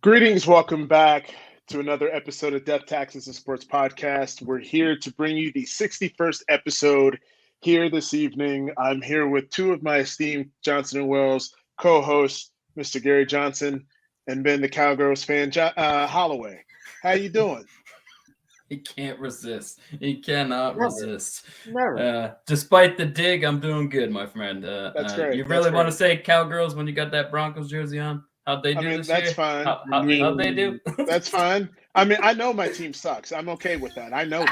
Greetings, welcome back to another episode of Death Taxes and Sports Podcast. We're here to bring you the 61st episode here this evening. I'm here with two of my esteemed Johnson and Wells co-hosts, Mr. Gary Johnson and Ben the Cowgirls fan, Holloway. How you doing? He can't resist. He cannot resist. Never. Despite the dig, I'm doing good, my friend. That's great. You really want to say Cowgirls when you got that Broncos jersey on? How'd they do this that's year? fine. How'd they do? That's fine. I know my team sucks. I'm okay with that. I know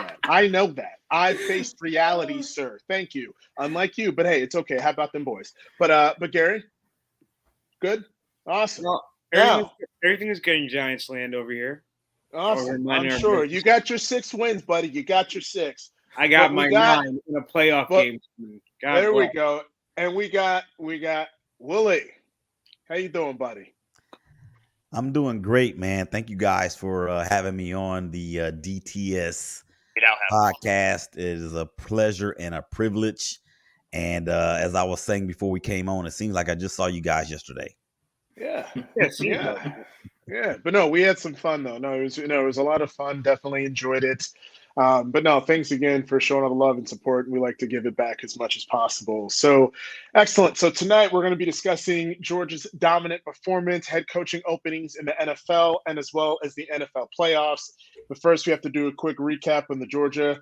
that. I faced reality, sir. Thank you. Unlike you, but hey, it's okay. How about them boys? But Gary, good, awesome. Well, everything is good in Giants land over here. Awesome. I'm sure you got your 6 wins, buddy. You got your 6. I got my 9 in a playoff game. There we go. And we got Willie. How you doing, buddy? I'm doing great, man. Thank you guys for having me on the DTS podcast. It is a pleasure and a privilege. And as I was saying before we came on, it seems like I just saw you guys yesterday. Yeah. But no, we had some fun though. No, it was a lot of fun. Definitely enjoyed it. But no, thanks again for showing all the love and support. We like to give it back as much as possible. So excellent. So tonight we're going to be discussing Georgia's dominant performance, head coaching openings in the NFL, and as well as the NFL playoffs. But first, we have to do a quick recap on the Georgia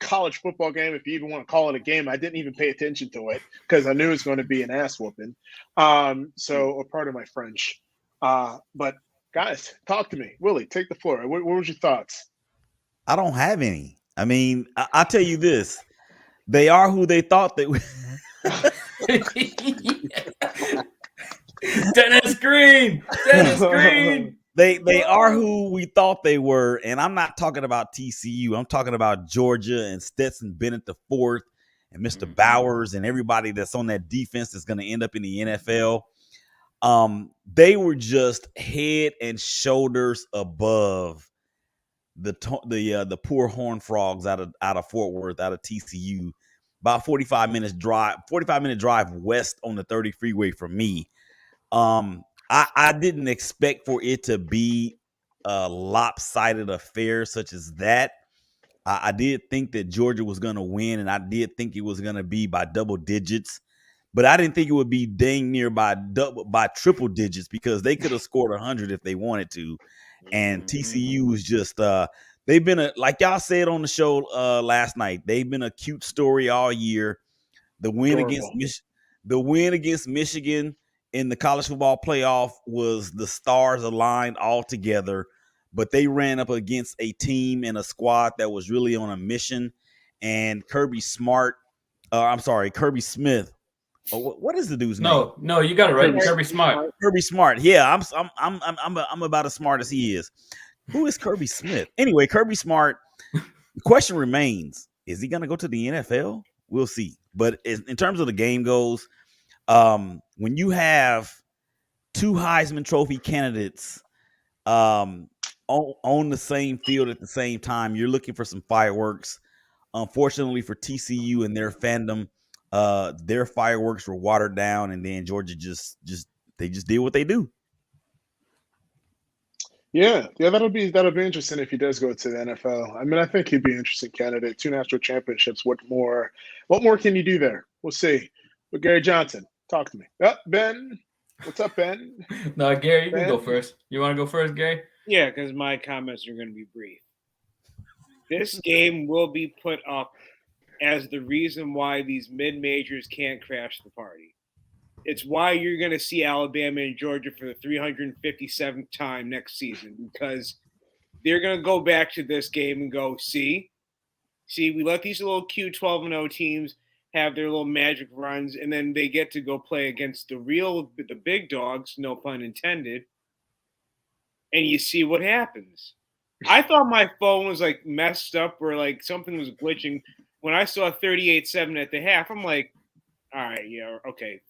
college football game, if you even want to call it a game. I didn't even pay attention to it because I knew it was going to be an ass whooping. Or pardon my French. But guys, talk to me. Willie, take the floor. What was your thoughts? I don't have any. I mean, I'll tell you this. They are who they thought they were. Dennis Green. They are who we thought they were. And I'm not talking about TCU. I'm talking about Georgia and Stetson Bennett the fourth and Mr. Bowers and everybody that's on that defense that's going to end up in the NFL. They were just head and shoulders above the poor Horned Frogs out of Fort Worth, out of TCU. About 45-minute drive west on the 30 freeway from me. I didn't expect for it to be a lopsided affair such as that. I did think that Georgia was going to win, and I did think it was going to be by double digits. But I didn't think it would be dang near by triple digits because they could have scored 100 if they wanted to. And TCU was just they've been like y'all said on the show last night. They've been a cute story all year. The win against Michigan in the college football playoff was the stars aligned all together. But they ran up against a team and a squad that was really on a mission. And Kirby Smith. Oh, what is the dude's name? No, you got it right. Kirby Smart. Kirby Smart. Yeah, I'm about as smart as he is. Who is Kirby Smith? Anyway, Kirby Smart. The question remains: is he going to go to the NFL? We'll see. But in terms of the game goes, when you have two Heisman Trophy candidates on the same field at the same time, you're looking for some fireworks. Unfortunately for TCU and their fandom, their fireworks were watered down, and then Georgia just did what they do. Yeah, that'll be interesting if he does go to the NFL. I mean, I think he'd be an interesting candidate. 2 national championships. What more can you do there? We'll see. But Gary Johnson, talk to me. Ben, what's up, Ben? No, Gary, you can go first. You want to go first, Gary? Yeah, because my comments are going to be brief. This game will be put up as the reason why these mid-majors can't crash the party. It's why you're going to see Alabama and Georgia for the 357th time next season, because they're going to go back to this game and go, see, we let these little cute 12-0 teams have their little magic runs, and then they get to go play against the big dogs, no pun intended, and you see what happens. I thought my phone was like messed up or like something was glitching. When I saw 38-7 at the half, I'm like, all right, yeah, okay.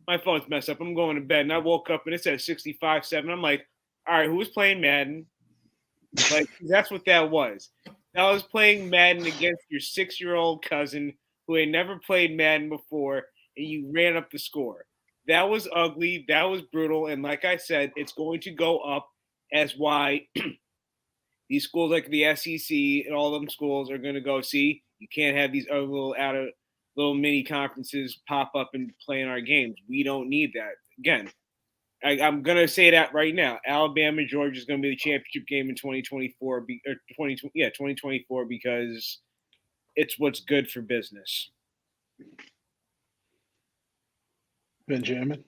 My phone's messed up. I'm going to bed. And I woke up and it said 65-7. I'm like, all right, who's playing Madden? Like, that's what that was. I was playing Madden against your 6-year-old cousin who had never played Madden before, and you ran up the score. That was ugly. That was brutal. And like I said, it's going to go up as why these schools like the SEC and all them schools are going to go, see, you can't have these other little mini conferences pop up and play in our games. We don't need that. Again, I'm going to say that right now. Alabama, Georgia is going to be the championship game in 2024, 2024, because it's what's good for business. Benjamin?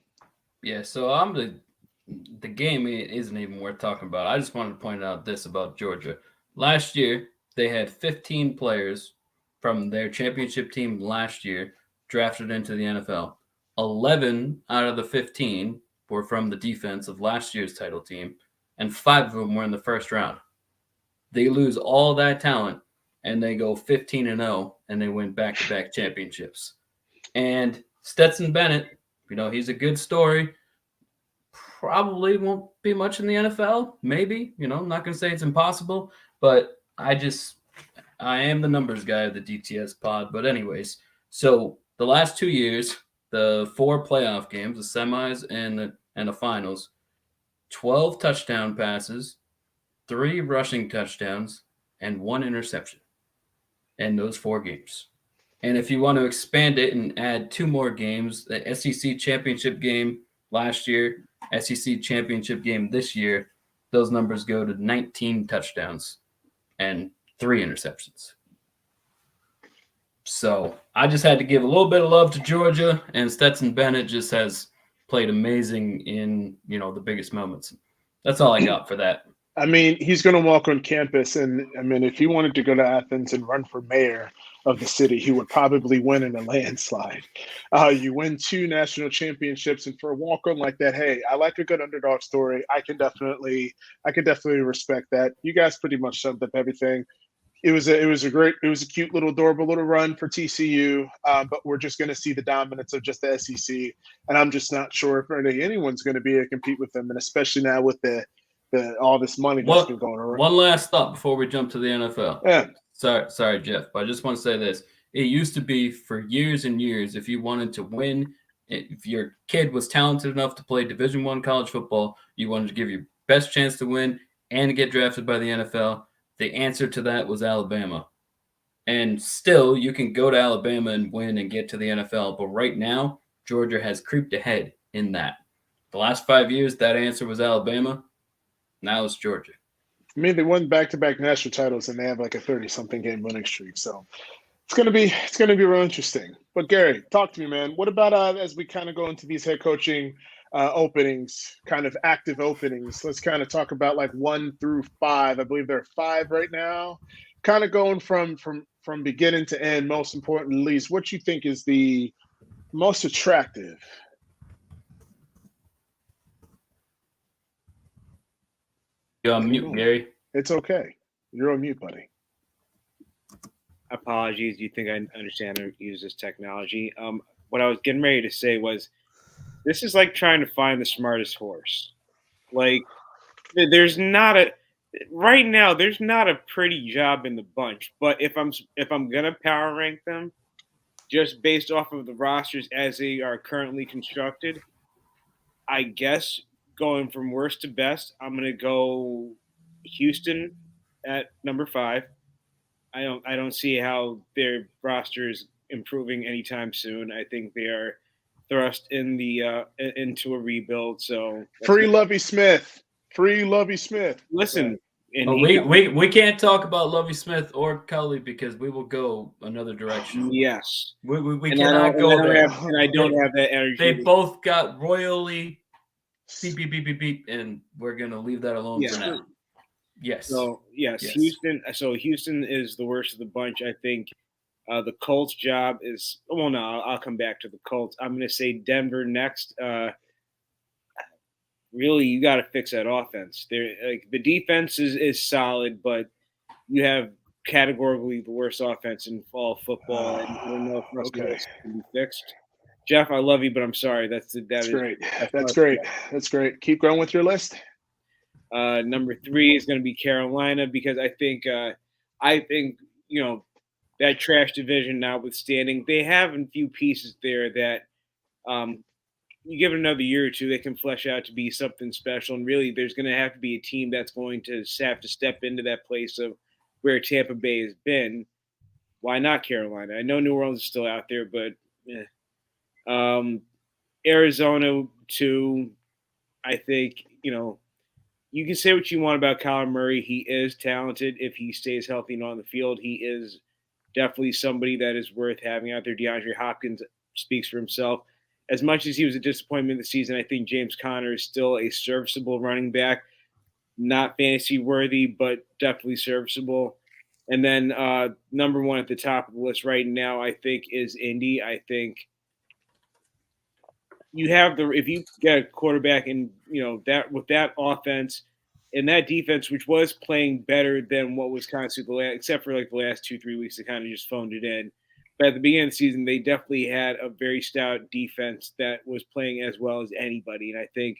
Yeah, so I'm the game isn't even worth talking about. I just wanted to point out this about Georgia. Last year, they had 15 players from their championship team last year drafted into the NFL. 11 out of the 15 were from the defense of last year's title team, and 5 of them were in the first round. They lose all that talent, and they go 15-0, and they win back-to-back championships. And Stetson Bennett, he's a good story. Probably won't be much in the NFL. Maybe, I'm not going to say it's impossible, but I am the numbers guy of the DTS pod. But anyways, so the last 2 years, the 4 playoff games, the semis and the finals, 12 touchdown passes, 3 rushing touchdowns, and 1 interception in those 4 games. And if you want to expand it and add 2 more games, the SEC championship game last year, SEC championship game this year, those numbers go to 19 touchdowns and 3 interceptions. So I just had to give a little bit of love to Georgia, and Stetson Bennett just has played amazing in, the biggest moments. That's all I got for that. I mean, he's going to walk on campus, and I mean, if he wanted to go to Athens and run for mayor of the city, he would probably win in a landslide. You win 2 national championships, and for a walk-on like that, hey, I like a good underdog story. I can definitely respect that. You guys pretty much summed up everything. It was a cute little adorable little run for TCU, but we're just going to see the dominance of just the SEC, and I'm just not sure if anyone's going to be able to compete with them, and especially now with all this money that's been going around. One last thought before we jump to the NFL. Yeah. Sorry, Jeff, but I just want to say this. It used to be for years and years, if you wanted to win, if your kid was talented enough to play Division I college football, you wanted to give your best chance to win and to get drafted by the NFL, the answer to that was Alabama. And still, you can go to Alabama and win and get to the NFL. But right now, Georgia has creeped ahead in that. The last 5 years, that answer was Alabama. Now it's Georgia. I mean, they won back-to-back national titles, and they have like a 30-something game winning streak. So it's gonna be real interesting. But Gary, talk to me, man. What about as we kind of go into these head coaching openings, kind of active openings? Let's kind of talk about like 1 through 5. I believe there are 5 right now. Kind of going from beginning to end. Most important, least, what you think is the most attractive? You're on mute, Gary. It's okay. You're on mute, buddy. Apologies. You think I understand how to use this technology? What I was getting ready to say was, this is like trying to find the smartest horse. Like, there's not a pretty job in the bunch. But if I'm gonna power rank them, just based off of the rosters as they are currently constructed, I guess going from worst to best, I'm going to go Houston at number 5. I don't see how their roster is improving anytime soon. I think they are thrust in into a rebuild. So free Lovie Smith. Listen, we can't talk about Lovie Smith or Cully because we will go another direction. Yes, we cannot go there. And I don't have that energy. They both got royally beep, and we're gonna leave that alone for now. Yes. So yes, Houston. So Houston is the worst of the bunch. I think the Colts' job is. Well, no, I'll come back to the Colts. I'm going to say Denver next. Really, you got to fix that offense. The defense is solid, but you have categorically the worst offense in fall football, and I don't know if Russell Wilson can be fixed. Jeff, I love you, but I'm sorry. That's great. That's great. That's great. Keep going with your list. Number 3 is going to be Carolina because I think that trash division notwithstanding, they have a few pieces there that you give it another year or two, they can flesh out to be something special. And really, there's going to have to be a team that's going to have to step into that place of where Tampa Bay has been. Why not Carolina? I know New Orleans is still out there, but Arizona too. I think, you can say what you want about Kyler Murray. He is talented. If he stays healthy and on the field, he is definitely somebody that is worth having out there. DeAndre Hopkins speaks for himself. As much as he was a disappointment this season, I think James Conner is still a serviceable running back. Not fantasy worthy, but definitely serviceable. And then number one at the top of the list right now, I think, is Indy. I think if you get a quarterback and that with that offense and that defense, which was playing better than what was constantly except for like the last 2-3 weeks, they kind of just phoned it in. But at the beginning of the season, they definitely had a very stout defense that was playing as well as anybody. And I think,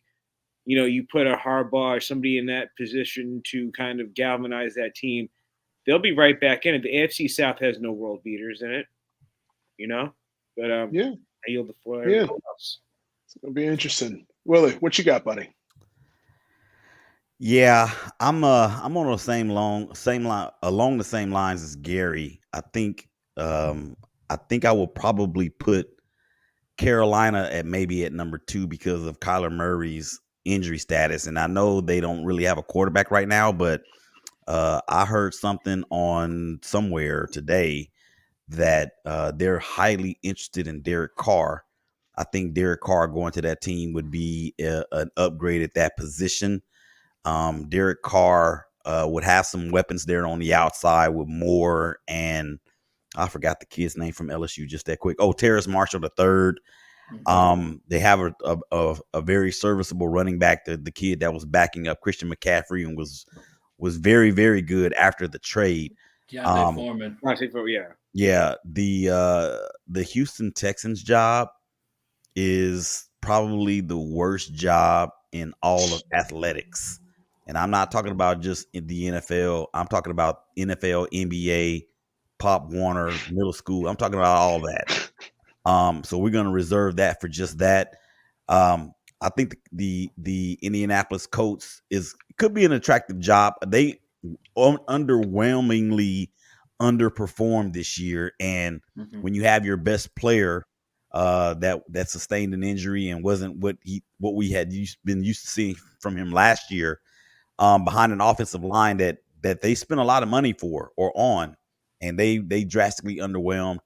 you put a Harbaugh or somebody in that position to kind of galvanize that team, they'll be right back in it. The AFC South has no world beaters in it, But I yield the floor. Yeah, it's gonna be interesting. Willie, what you got, buddy? Yeah, I'm on the same line along the same lines as Gary. I think I will probably put Carolina at number 2 because of Kyler Murray's injury status. And I know they don't really have a quarterback right now, but I heard something on somewhere today that they're highly interested in Derek Carr. I think Derek Carr going to that team would be an upgrade at that position. Derek Carr would have some weapons there on the outside with Moore and I forgot the kid's name from LSU just that quick. Oh, Terrace Marshall III. They have a very serviceable running back, the kid that was backing up Christian McCaffrey and was very, very good after the trade. Foreman. Yeah. The Houston Texans job is probably the worst job in all of athletics. And I'm not talking about just in the NFL. I'm talking about NFL, NBA, Pop Warner, middle school. I'm talking about all that. So we're going to reserve that for just that. I think the Indianapolis Colts could be an attractive job. They underwhelmingly underperformed this year, and when you have your best player that sustained an injury and wasn't what we had been used to seeing from him last year, behind an offensive line that they spent a lot of money for or on, and they drastically underwhelmed.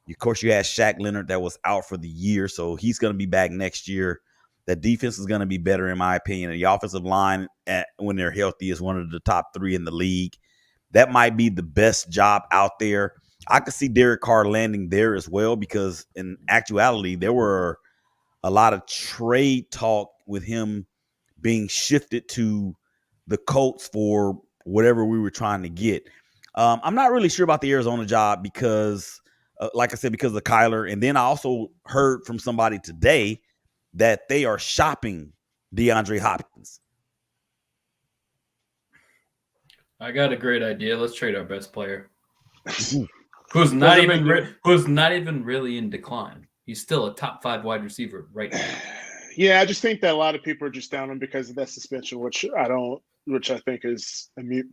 Of course, you had Shaq Leonard that was out for the year, so he's going to be back next year. The defense is going to be better, in my opinion. The offensive line, when they're healthy, is one of the top 3 in the league. That might be the best job out there. I could see Derek Carr landing there as well because, in actuality, there were a lot of trade talk with him being shifted to the Colts for whatever we were trying to get. I'm not really sure about the Arizona job because, like I said, because of Kyler. And then I also heard from somebody today that they are shopping DeAndre Hopkins. I got a great idea. Let's trade our best player, who's not even really in decline. He's still a top 5 wide receiver right now. Yeah, I just think that a lot of people are just down him because of that suspension, which I think is a moot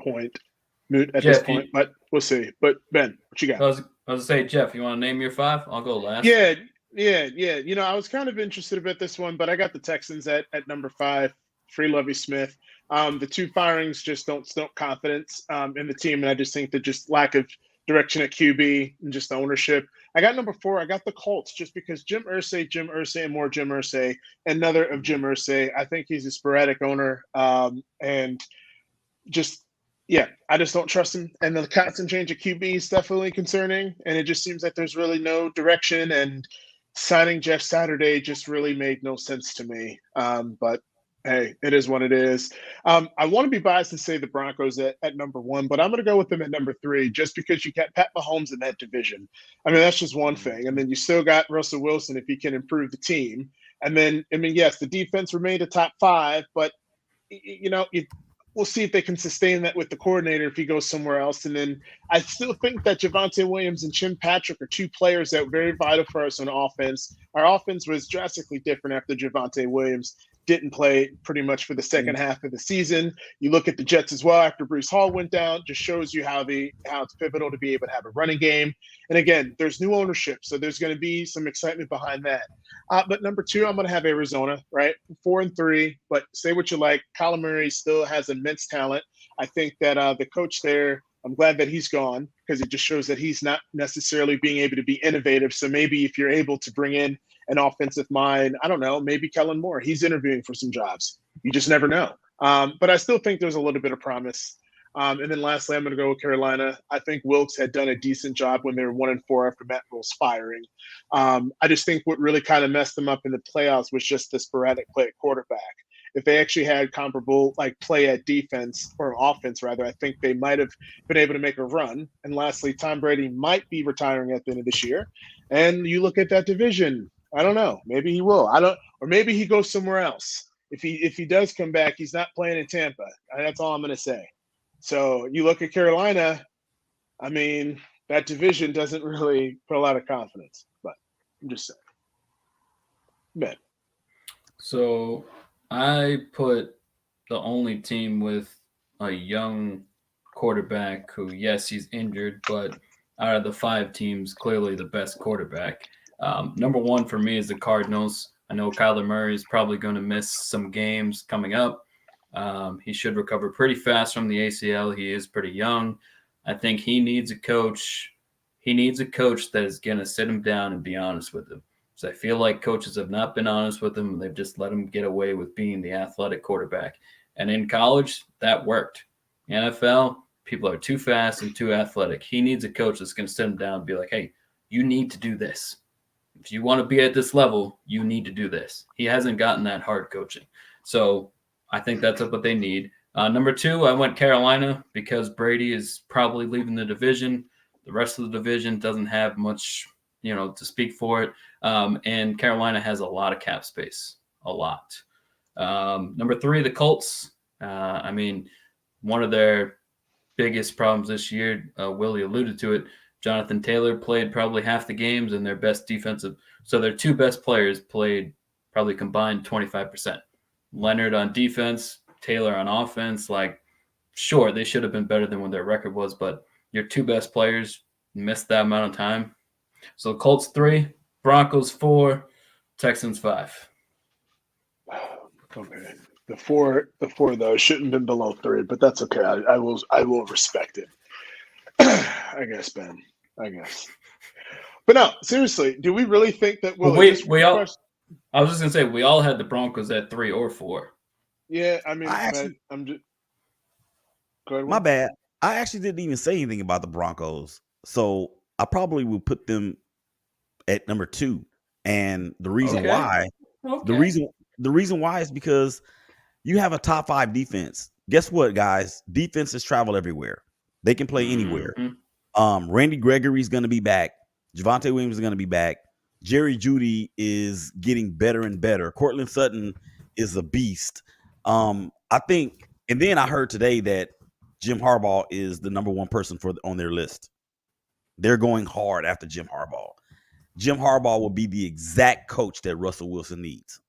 at this point. But we'll see. But Ben, what you got? I was going to say, Jeff, you want to name your 5? I'll go last. Yeah. I was kind of interested about this one, but I got the Texans at number 5. Free Lovie Smith. The 2 firings just don't stoke confidence in the team, and I just think that just lack of direction at QB and just ownership. I got number 4. I got the Colts just because Jim Irsay, and more Jim Irsay, another of Jim Irsay. I think he's a sporadic owner, and just I just don't trust him. And the constant change of QB is definitely concerning, and it just seems like there's really no direction. And signing Jeff Saturday just really made no sense to me. But hey, it is what it is. I want to be biased and say the Broncos at number 1, but I'm going to go with them at number 3 just because you got Pat Mahomes in that division. I mean, that's just one thing. And then you still got Russell Wilson if he can improve the team. And then, yes, the defense remained a top 5, but, we'll see if they can sustain that with the coordinator if he goes somewhere else. And then I still think that Javonte Williams and Jim Patrick are two players that were very vital for us on offense. Our offense was drastically different after Javonte Williams didn't play pretty much for the second half of the season. You look at the Jets as well after Breece Hall went down, just shows you how it's pivotal to be able to have a running game. And again, there's new ownership, so there's going to be some excitement behind that. But number 2, I'm going to have Arizona, right? 4-3, but say what you like. Kyler Murray still has immense talent. I think that the coach there, I'm glad that he's gone because it just shows that he's not necessarily being able to be innovative. So maybe if you're able to bring in an offensive mind, I don't know, maybe Kellen Moore, he's interviewing for some jobs. You just never know. But I still think there's a little bit of promise. And then lastly, I'm going to go with Carolina. I think Wilkes had done a decent job when they were 1-4 after Matt Rule's firing. I just think what really kind of messed them up in the playoffs was just the sporadic play at quarterback. If they actually had comparable like play at defense or offense, rather, I think they might have been able to make a run. And lastly, Tom Brady might be retiring at the end of this year. And you look at that division, I don't know. Maybe he will. Or maybe he goes somewhere else. If he does come back, he's not playing in Tampa. That's all I'm going to say. So you look at Carolina, I mean, that division doesn't really put a lot of confidence, but I'm just saying. Ben. So I put the only team with a young quarterback who, yes, he's injured, but out of the 5 teams, clearly the best quarterback. Number 1 for me is the Cardinals. I know Kyler Murray is probably going to miss some games coming up. He should recover pretty fast from the ACL. He is pretty young. I think he needs a coach. He needs a coach that is going to sit him down and be honest with him. So I feel like coaches have not been honest with him. They've just let him get away with being the athletic quarterback. And in college, that worked. NFL, people are too fast and too athletic. He needs a coach that's going to sit him down and be like, hey, you need to do this. If you want to be at this level, you need to do this. He hasn't gotten that hard coaching. So I think that's what they need. Number 2, I went Carolina because Brady is probably leaving the division. The rest of the division doesn't have much, to speak for it. And Carolina has a lot of cap space, a lot. Number 3, the Colts. One of their biggest problems this year, Willie alluded to it, Jonathan Taylor played probably half the games and their best defensive. So their 2 best players played probably combined 25%. Leonard on defense, Taylor on offense. Sure, they should have been better than what their record was, but your 2 best players missed that amount of time. So Colts 3, Broncos 4, Texans 5. Okay. The four though shouldn't have been below 3, but that's okay. I will respect it. I guess, Ben. I guess. But no, seriously, do we really think that I was just gonna say we all had the Broncos at 3 or 4. Yeah, I'm just. Go ahead. My bad. I actually didn't even say anything about the Broncos, so I probably would put them at number 2. And the reason why, the reason why is because you have a top 5 defense. Guess what, guys? Defenses travel everywhere. They can play anywhere. Randy Gregory's going to be back. Javonte Williams is going to be back. Jerry Jeudy is getting better and better. Cortland Sutton is a beast. I think, and then I heard today that Jim Harbaugh is the number 1 person on their list. They're going hard after Jim Harbaugh. Jim Harbaugh will be the exact coach that Russell Wilson needs.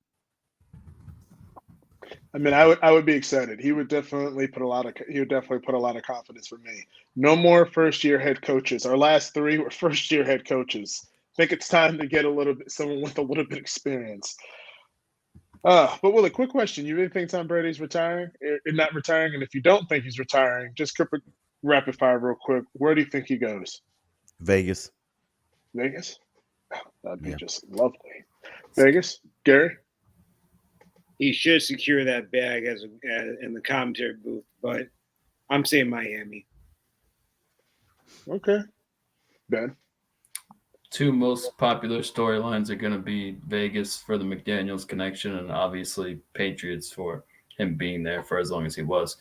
I would be excited. He would definitely put a lot of confidence for me. No more first-year head coaches. Our last 3 were first-year head coaches. I think it's time to get someone with a little bit of experience. But Willie, quick question: you really think Tom Brady's retiring? Not retiring, and if you don't think he's retiring, just rapid fire real quick. Where do you think he goes? Vegas. Vegas? Oh, that'd be just lovely. Vegas, Gary. He should secure that bag in the commentary booth, but I'm saying Miami. Okay. Ben. 2 most popular storylines are going to be Vegas for the McDaniels connection and obviously Patriots for him being there for as long as he was.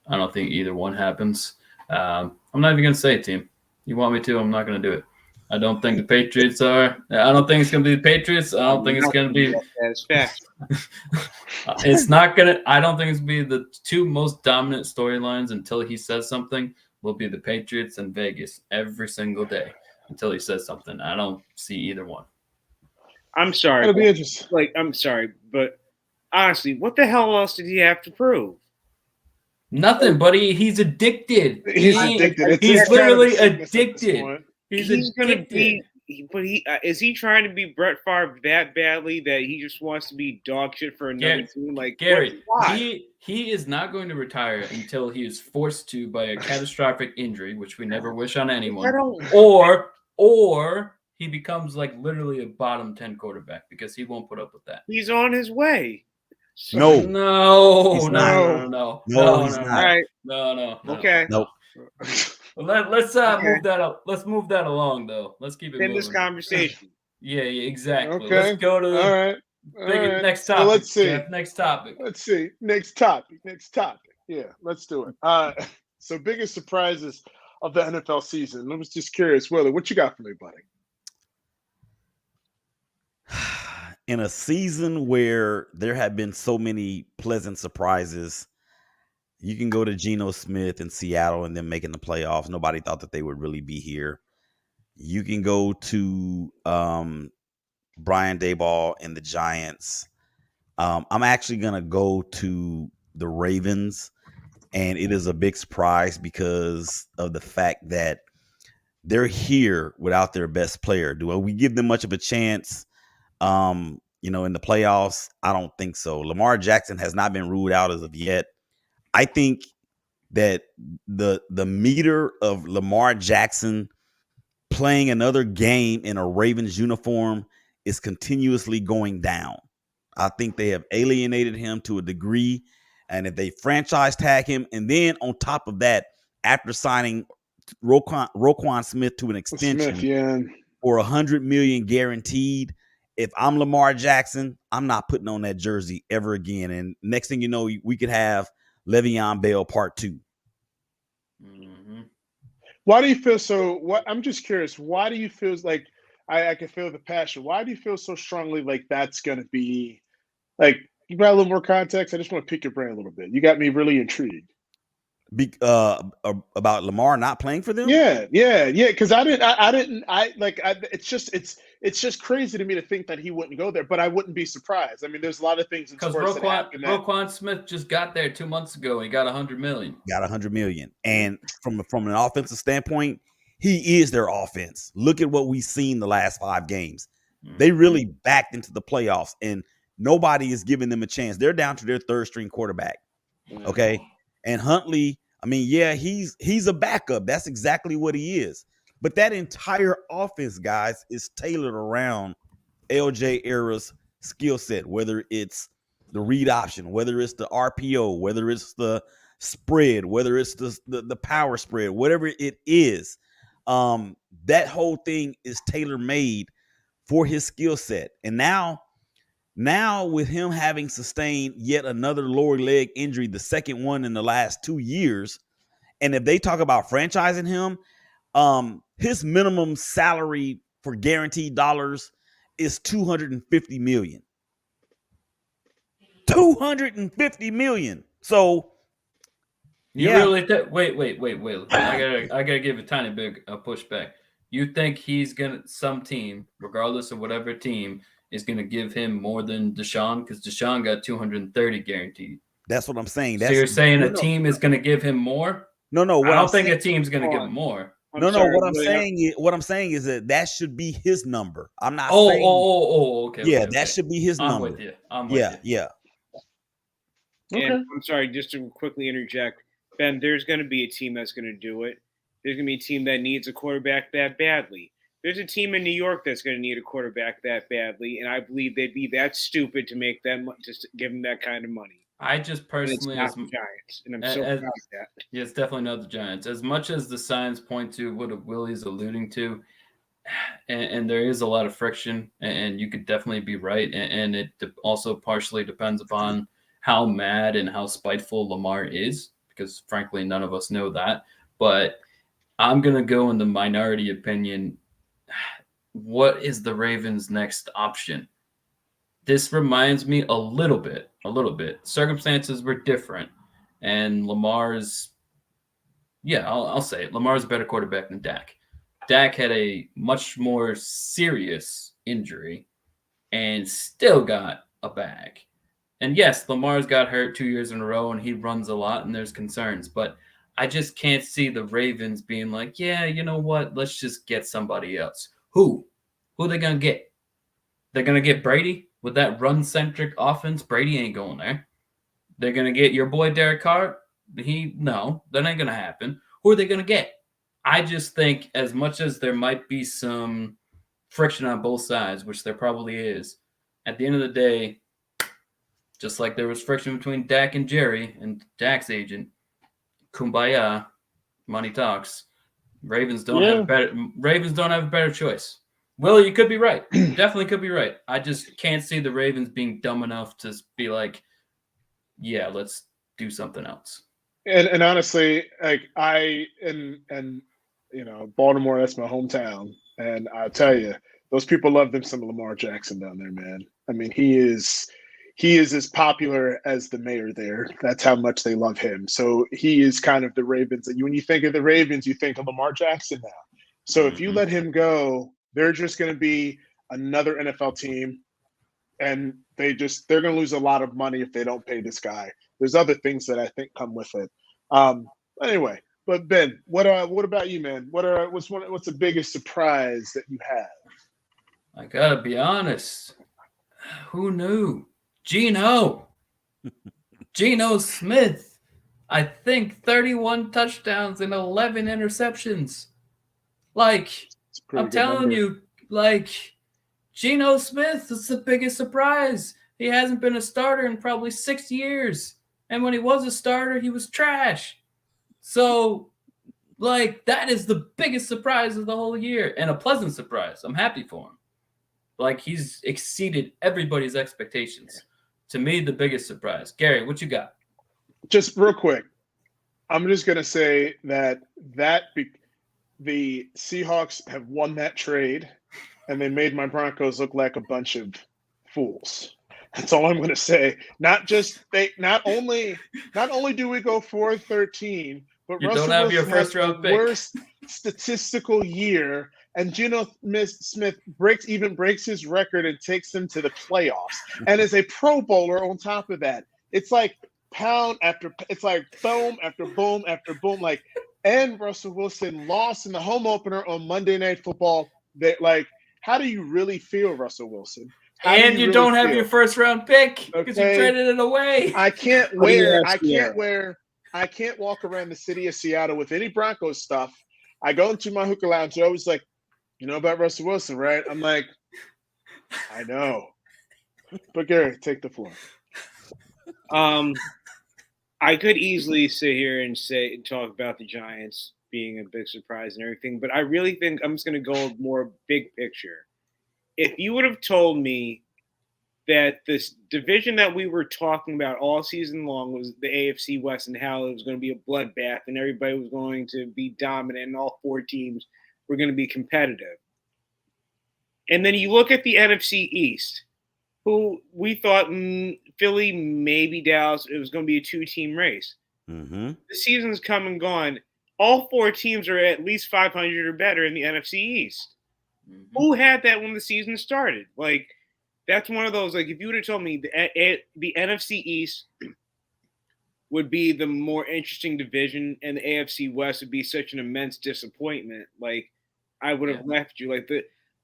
I don't think either one happens. I'm not even going to say it, team. You want me to, I'm not going to do it. I don't think the Patriots are. I don't think it's going to be the Patriots. I don't think it's going to be. Satisfaction. It's not going to. I don't think it's going to be the two most dominant storylines until he says something. Will be the Patriots and Vegas every single day until he says something. I don't see either one. I'm sorry. It'll be interesting. I'm sorry, but honestly, what the hell else did he have to prove? Nothing, buddy. He's addicted. He's addicted. He's literally addicted. addicted. He's gonna be. But is he trying to be Brett Favre that badly that he just wants to be dog shit for another team? Like Gary, he is not going to retire until he is forced to by a catastrophic injury, which we never wish on anyone, or he becomes like literally a bottom 10 quarterback because he won't put up with that. He's on his way. No, he's no. he's not. Okay. Nope. Let's move that up. Let's move that along, though. Let's keep it moving. This conversation. Yeah, exactly. Okay. Let's go to the all right. next topic. So let's see. Jeff, next topic. Let's see. Next topic. Yeah, let's do it. So biggest surprises of the NFL season. I was just curious, Willie, what you got for me, buddy? In a season where there have been so many pleasant surprises, you can go to Geno Smith in Seattle and them making the playoffs. Nobody thought that they would really be here. You can go to Brian Daboll and the Giants. I'm actually going to go to the Ravens, and it is a big surprise because of the fact that they're here without their best player. Do we give them much of a chance? In the playoffs? I don't think so. Lamar Jackson has not been ruled out as of yet. I think that the meter of Lamar Jackson playing another game in a Ravens uniform is continuously going down. I think they have alienated him to a degree. And if they franchise tag him, and then on top of that, after signing Roquan Smith to an extension for $100 million guaranteed, if I'm Lamar Jackson, I'm not putting on that jersey ever again. And next thing you know, we could have Le'Veon Bell Part 2. Mm-hmm. Why do you feel so? I'm just curious. Why do you feel like I can feel the passion? Why do you feel so strongly like that's going to be like? You got a little more context. I just want to pick your brain a little bit. You got me really intrigued. About Lamar not playing for them? Yeah. Because it's just crazy to me to think that he wouldn't go there, but I wouldn't be surprised. I mean, there's a lot of things in sports that happen. Roquan Smith just got there 2 months ago. He got $100 million. And from an offensive standpoint, he is their offense. Look at what we've seen the last 5 games. Mm-hmm. They really backed into the playoffs, and nobody is giving them a chance. They're down to their third string quarterback. Okay. And Huntley, I mean, yeah, he's a backup. That's exactly what he is. But that entire offense, guys, is tailored around LJ Era's skill set, whether it's the read option, whether it's the RPO, whether it's the spread, whether it's the power spread, whatever it is. That whole thing is tailor-made for his skill set. And now with him having sustained yet another lower leg injury, the second one in the last 2 years, and if they talk about franchising him, his minimum salary for guaranteed dollars is $250 million. $250 million. So really wait. I gotta give a tiny bit of pushback. You think he's some team, regardless of whatever team, is gonna give him more than Deshaun? Because Deshaun got 230 guaranteed. That's what I'm saying. So you're saying a team is gonna give him more? No. I don't think a team's gonna give him more. What I'm saying is that should be his number. I'm not saying. Okay. Yeah, that should be his number. I'm with you. Yeah. Okay. And I'm sorry, just to quickly interject, Ben. There's going to be a team that's going to do it. There's going to be a team that needs a quarterback that badly. There's a team in New York that's going to need a quarterback that badly, and I believe they'd be that stupid to make them just give them that kind of money. I just personally, it's not the Giants, and I'm so proud of that. Yeah, it's definitely not the Giants. As much as the signs point to what Willie's alluding to, and there is a lot of friction, and you could definitely be right, and it also partially depends upon how mad and how spiteful Lamar is, because frankly, none of us know that. But I'm gonna go in the minority opinion. what is the Ravens' next option? This reminds me a little bit. Circumstances were different, and I'll say it. Lamar's a better quarterback than Dak. Dak had a much more serious injury and still got a bag. And yes, Lamar's got hurt 2 years in a row, and he runs a lot, and there's concerns. But I just can't see the Ravens being like, yeah, you know what? Let's just get somebody else. Who? Who are they gonna get? They're gonna get Brady with that run-centric offense. Brady ain't going there. They're gonna get your boy Derek Carr. No, that ain't gonna happen. Who are they gonna get? I just think as much as there might be some friction on both sides, which there probably is, at the end of the day, just like there was friction between Dak and Jerry and Dak's agent, kumbaya, money talks. Ravens don't have a better choice. Will, you could be right. Definitely could be right. I just can't see the Ravens being dumb enough to be like, yeah, let's do something else. And honestly, like Baltimore, that's my hometown, and I tell you, those people love them some Lamar Jackson down there, man. I mean, he is as popular as the mayor there. That's how much they love him. So he is kind of the Ravens. And when you think of the Ravens, you think of Lamar Jackson now. So if you let him go, they're just going to be another NFL team, and they're going to lose a lot of money if they don't pay this guy. There's other things that I think come with it. Anyway, but Ben, what about you, man? What's the biggest surprise that you have? I gotta be honest. Who knew? Geno Smith. I think 31 touchdowns and 11 interceptions. Like, I'm telling you, like, Geno Smith is the biggest surprise. He hasn't been a starter in probably 6 years. And when he was a starter, he was trash. So, like, that is the biggest surprise of the whole year, and a pleasant surprise. I'm happy for him. Like, he's exceeded everybody's expectations. To me, the biggest surprise. Gary, what you got? Just real quick, I'm just going to say that the Seahawks have won that trade, and they made my Broncos look like a bunch of fools. That's all I'm going to say. Not only do we go 4-13, but you Russell don't have Wilson your first round pick. Worst statistical year, and Geno Smith breaks his record and takes them to the playoffs, and is a Pro Bowler on top of that. It's like boom after boom after boom. Like, and Russell Wilson lost in the home opener on Monday Night Football. How do you really feel, Russell Wilson? And you don't have your first round pick because you traded it away. I can't walk around the city of Seattle with any Broncos stuff. I go into my hookah lounge. I was like, you know about Russell Wilson, right? I'm like, I know. But Gary, take the floor. I could easily sit here and talk about the Giants being a big surprise and everything, but I really think I'm just going to go more big picture. If you would have told me that this division that we were talking about all season long was the AFC West and how it was going to be a bloodbath and everybody was going to be dominant and all four teams were going to be competitive. And then you look at the NFC East, who we thought Philly, maybe Dallas, it was going to be a two-team race. Mm-hmm. The season's come and gone. All four teams are at least 500 or better in the NFC East. Mm-hmm. Who had that when the season started? Like, that's one of those, like, if you would have told me the NFC East would be the more interesting division and the AFC West would be such an immense disappointment, like, I would have left you. Like,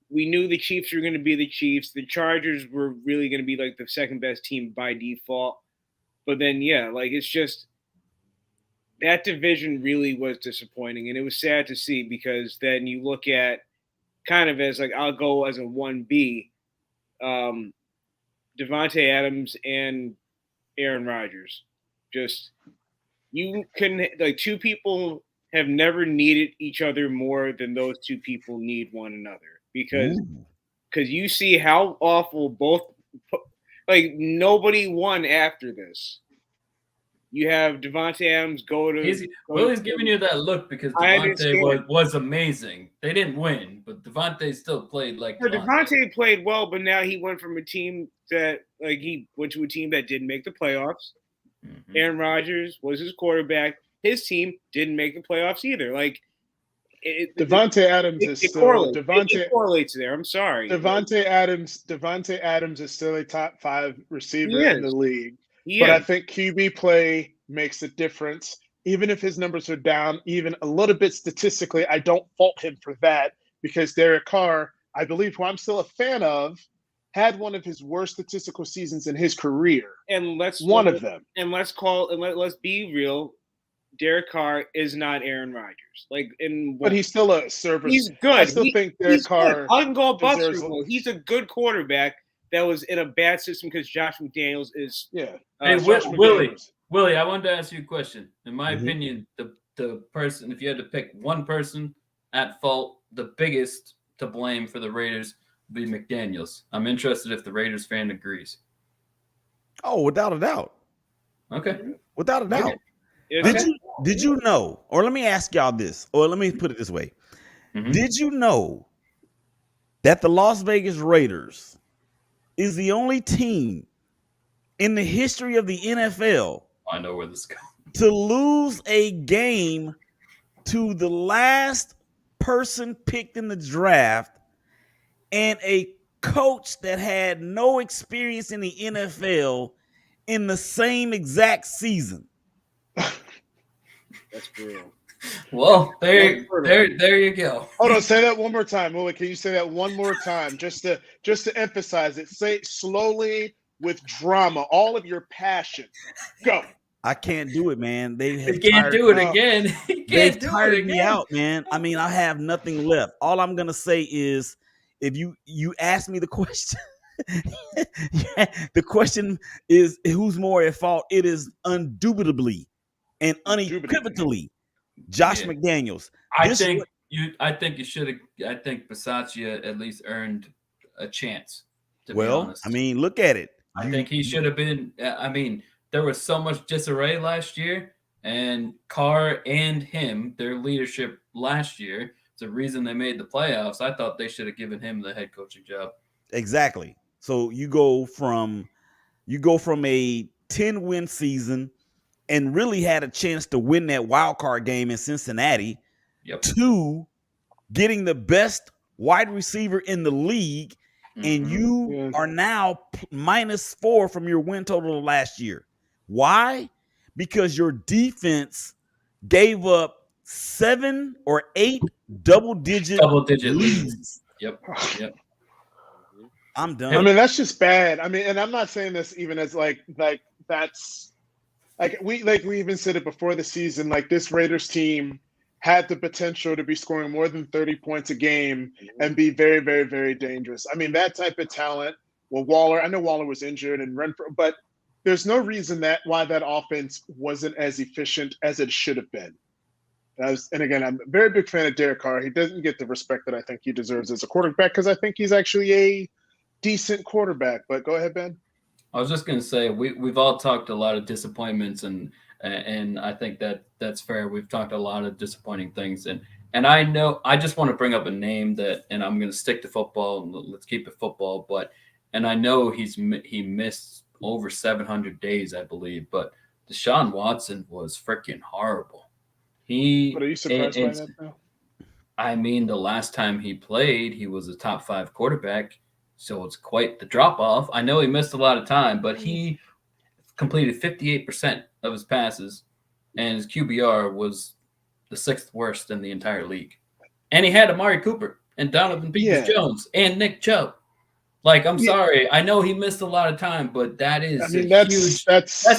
we knew the Chiefs were going to be the Chiefs. The Chargers were really going to be, like, the second best team by default. But then, like, it's just that division really was disappointing. And it was sad to see because then you look at kind of as, like, I'll go as a 1B, Devontae Adams and Aaron Rodgers. Just, you couldn't, like, two people have never needed each other more than those two people need one another. Because you see how awful both, like, nobody won after this. You have Devontae Adams go to. Willie's giving you that look because Devontae was amazing. They didn't win, but Devontae still played like Devontae played well, but now he went from a team that he went to a team that didn't make the playoffs. Mm-hmm. Aaron Rodgers was his quarterback. His team didn't make the playoffs either. Devontae Adams is still Devontae correlates there. I'm sorry. Devontae Adams is still a top 5 receiver in the league. But I think QB play makes a difference. Even if his numbers are down, even a little bit statistically, I don't fault him for that because Derek Carr, I believe, who I'm still a fan of, had one of his worst statistical seasons in his career. And let's be real. Derek Carr is not Aaron Rodgers. But he's still a service. He's good. I still think Derek Carr. I can go bust. He's a good quarterback that was in a bad system because Josh McDaniels is. Yeah. Hey, Willie, I wanted to ask you a question. In my opinion, the person, if you had to pick one person at fault, the biggest to blame for the Raiders would be McDaniels. I'm interested if the Raiders fan agrees. Oh, without a doubt. Okay. Without a doubt. Did you know, or let me ask y'all this, or let me put it this way. Mm-hmm. Did you know that the Las Vegas Raiders is the only team in the history of the NFL I know where this goes to lose a game to the last person picked in the draft and a coach that had no experience in the NFL in the same exact season? That's real. Well, there you go. Hold on, say that one more time, Willie. Can you say that one more time, just to emphasize it? Say it slowly with drama, all of your passion. Go. I can't do it, man. They can't do it again. They've tired me out, man. I mean, I have nothing left. All I'm gonna say is, if you ask me the question, the question is who's more at fault? It is undoubtedly and unequivocally Josh McDaniels. I think you should have. I think Bisaccia at least earned a chance. To be honest. I mean, look at it. I think he should have been. I mean, there was so much disarray last year, and Carr and him, their leadership last year, is the reason they made the playoffs. I thought they should have given him the head coaching job. Exactly. So you go from a 10-win season and really had a chance to win that wild card game in Cincinnati to getting the best wide receiver in the league, and you are now -4 from your win total of last year. Why? Because your defense gave up 7 or 8 double-digit leads. Yep. I'm done. I mean, that's just bad. I mean, and I'm not saying this even as like that's like we even said it before the season. Like, this Raiders team had the potential to be scoring more than 30 points a game and be very, very, very dangerous. I mean, that type of talent. Well, Waller, I know Waller was injured and Renfrow, but there's no reason why that offense wasn't as efficient as it should have been. And again, I'm a very big fan of Derek Carr. He doesn't get the respect that I think he deserves as a quarterback because I think he's actually a decent quarterback. But go ahead, Ben. I was just going to say we've all talked a lot of disappointments, and I think that's fair. We've talked a lot of disappointing things, and I know I just want to bring up a name and I'm going to stick to football and let's keep it football. And I know he missed over 700 days, I believe, but Deshaun Watson was freaking horrible. But are you surprised by that though? I mean, the last time he played, he was a top 5 quarterback. So it's quite the drop-off. I know he missed a lot of time, but he completed 58% of his passes, and his QBR was the 6th worst in the entire league. And he had Amari Cooper and Donovan Peoples-Jones and Nick Chubb. Like, I'm sorry. I know he missed a lot of time, but that's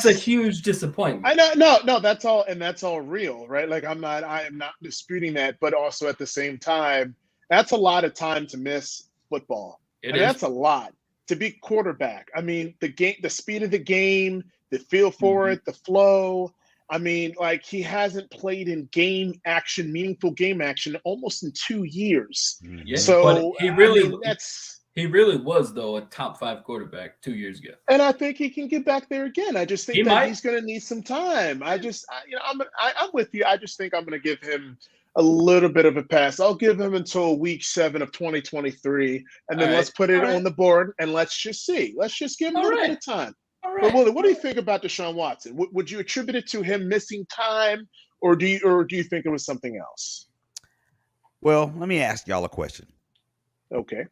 a huge disappointment. I know. No, that's all, and that's all real, right? Like, I am not disputing that, but also at the same time, that's a lot of time to miss football. That's a lot to be quarterback. I mean, the speed of the game, the feel for it, the flow. I mean, like, he hasn't played in meaningful game action almost in 2 years. Yeah, so he really He really was, though, a top 5 quarterback 2 years ago. And I think he can get back there again. I just think He that might. he's going to need some time. I'm with you. I just think I'm going to give him a little bit of a pass. I'll give him until week 7 of 2023, and then let's put it on the board and let's just see. Let's just give him a little bit of time. But Willie, what do you think about Deshaun Watson? Would you attribute it to him missing time, or do you think it was something else? Well, let me ask y'all a question. Okay.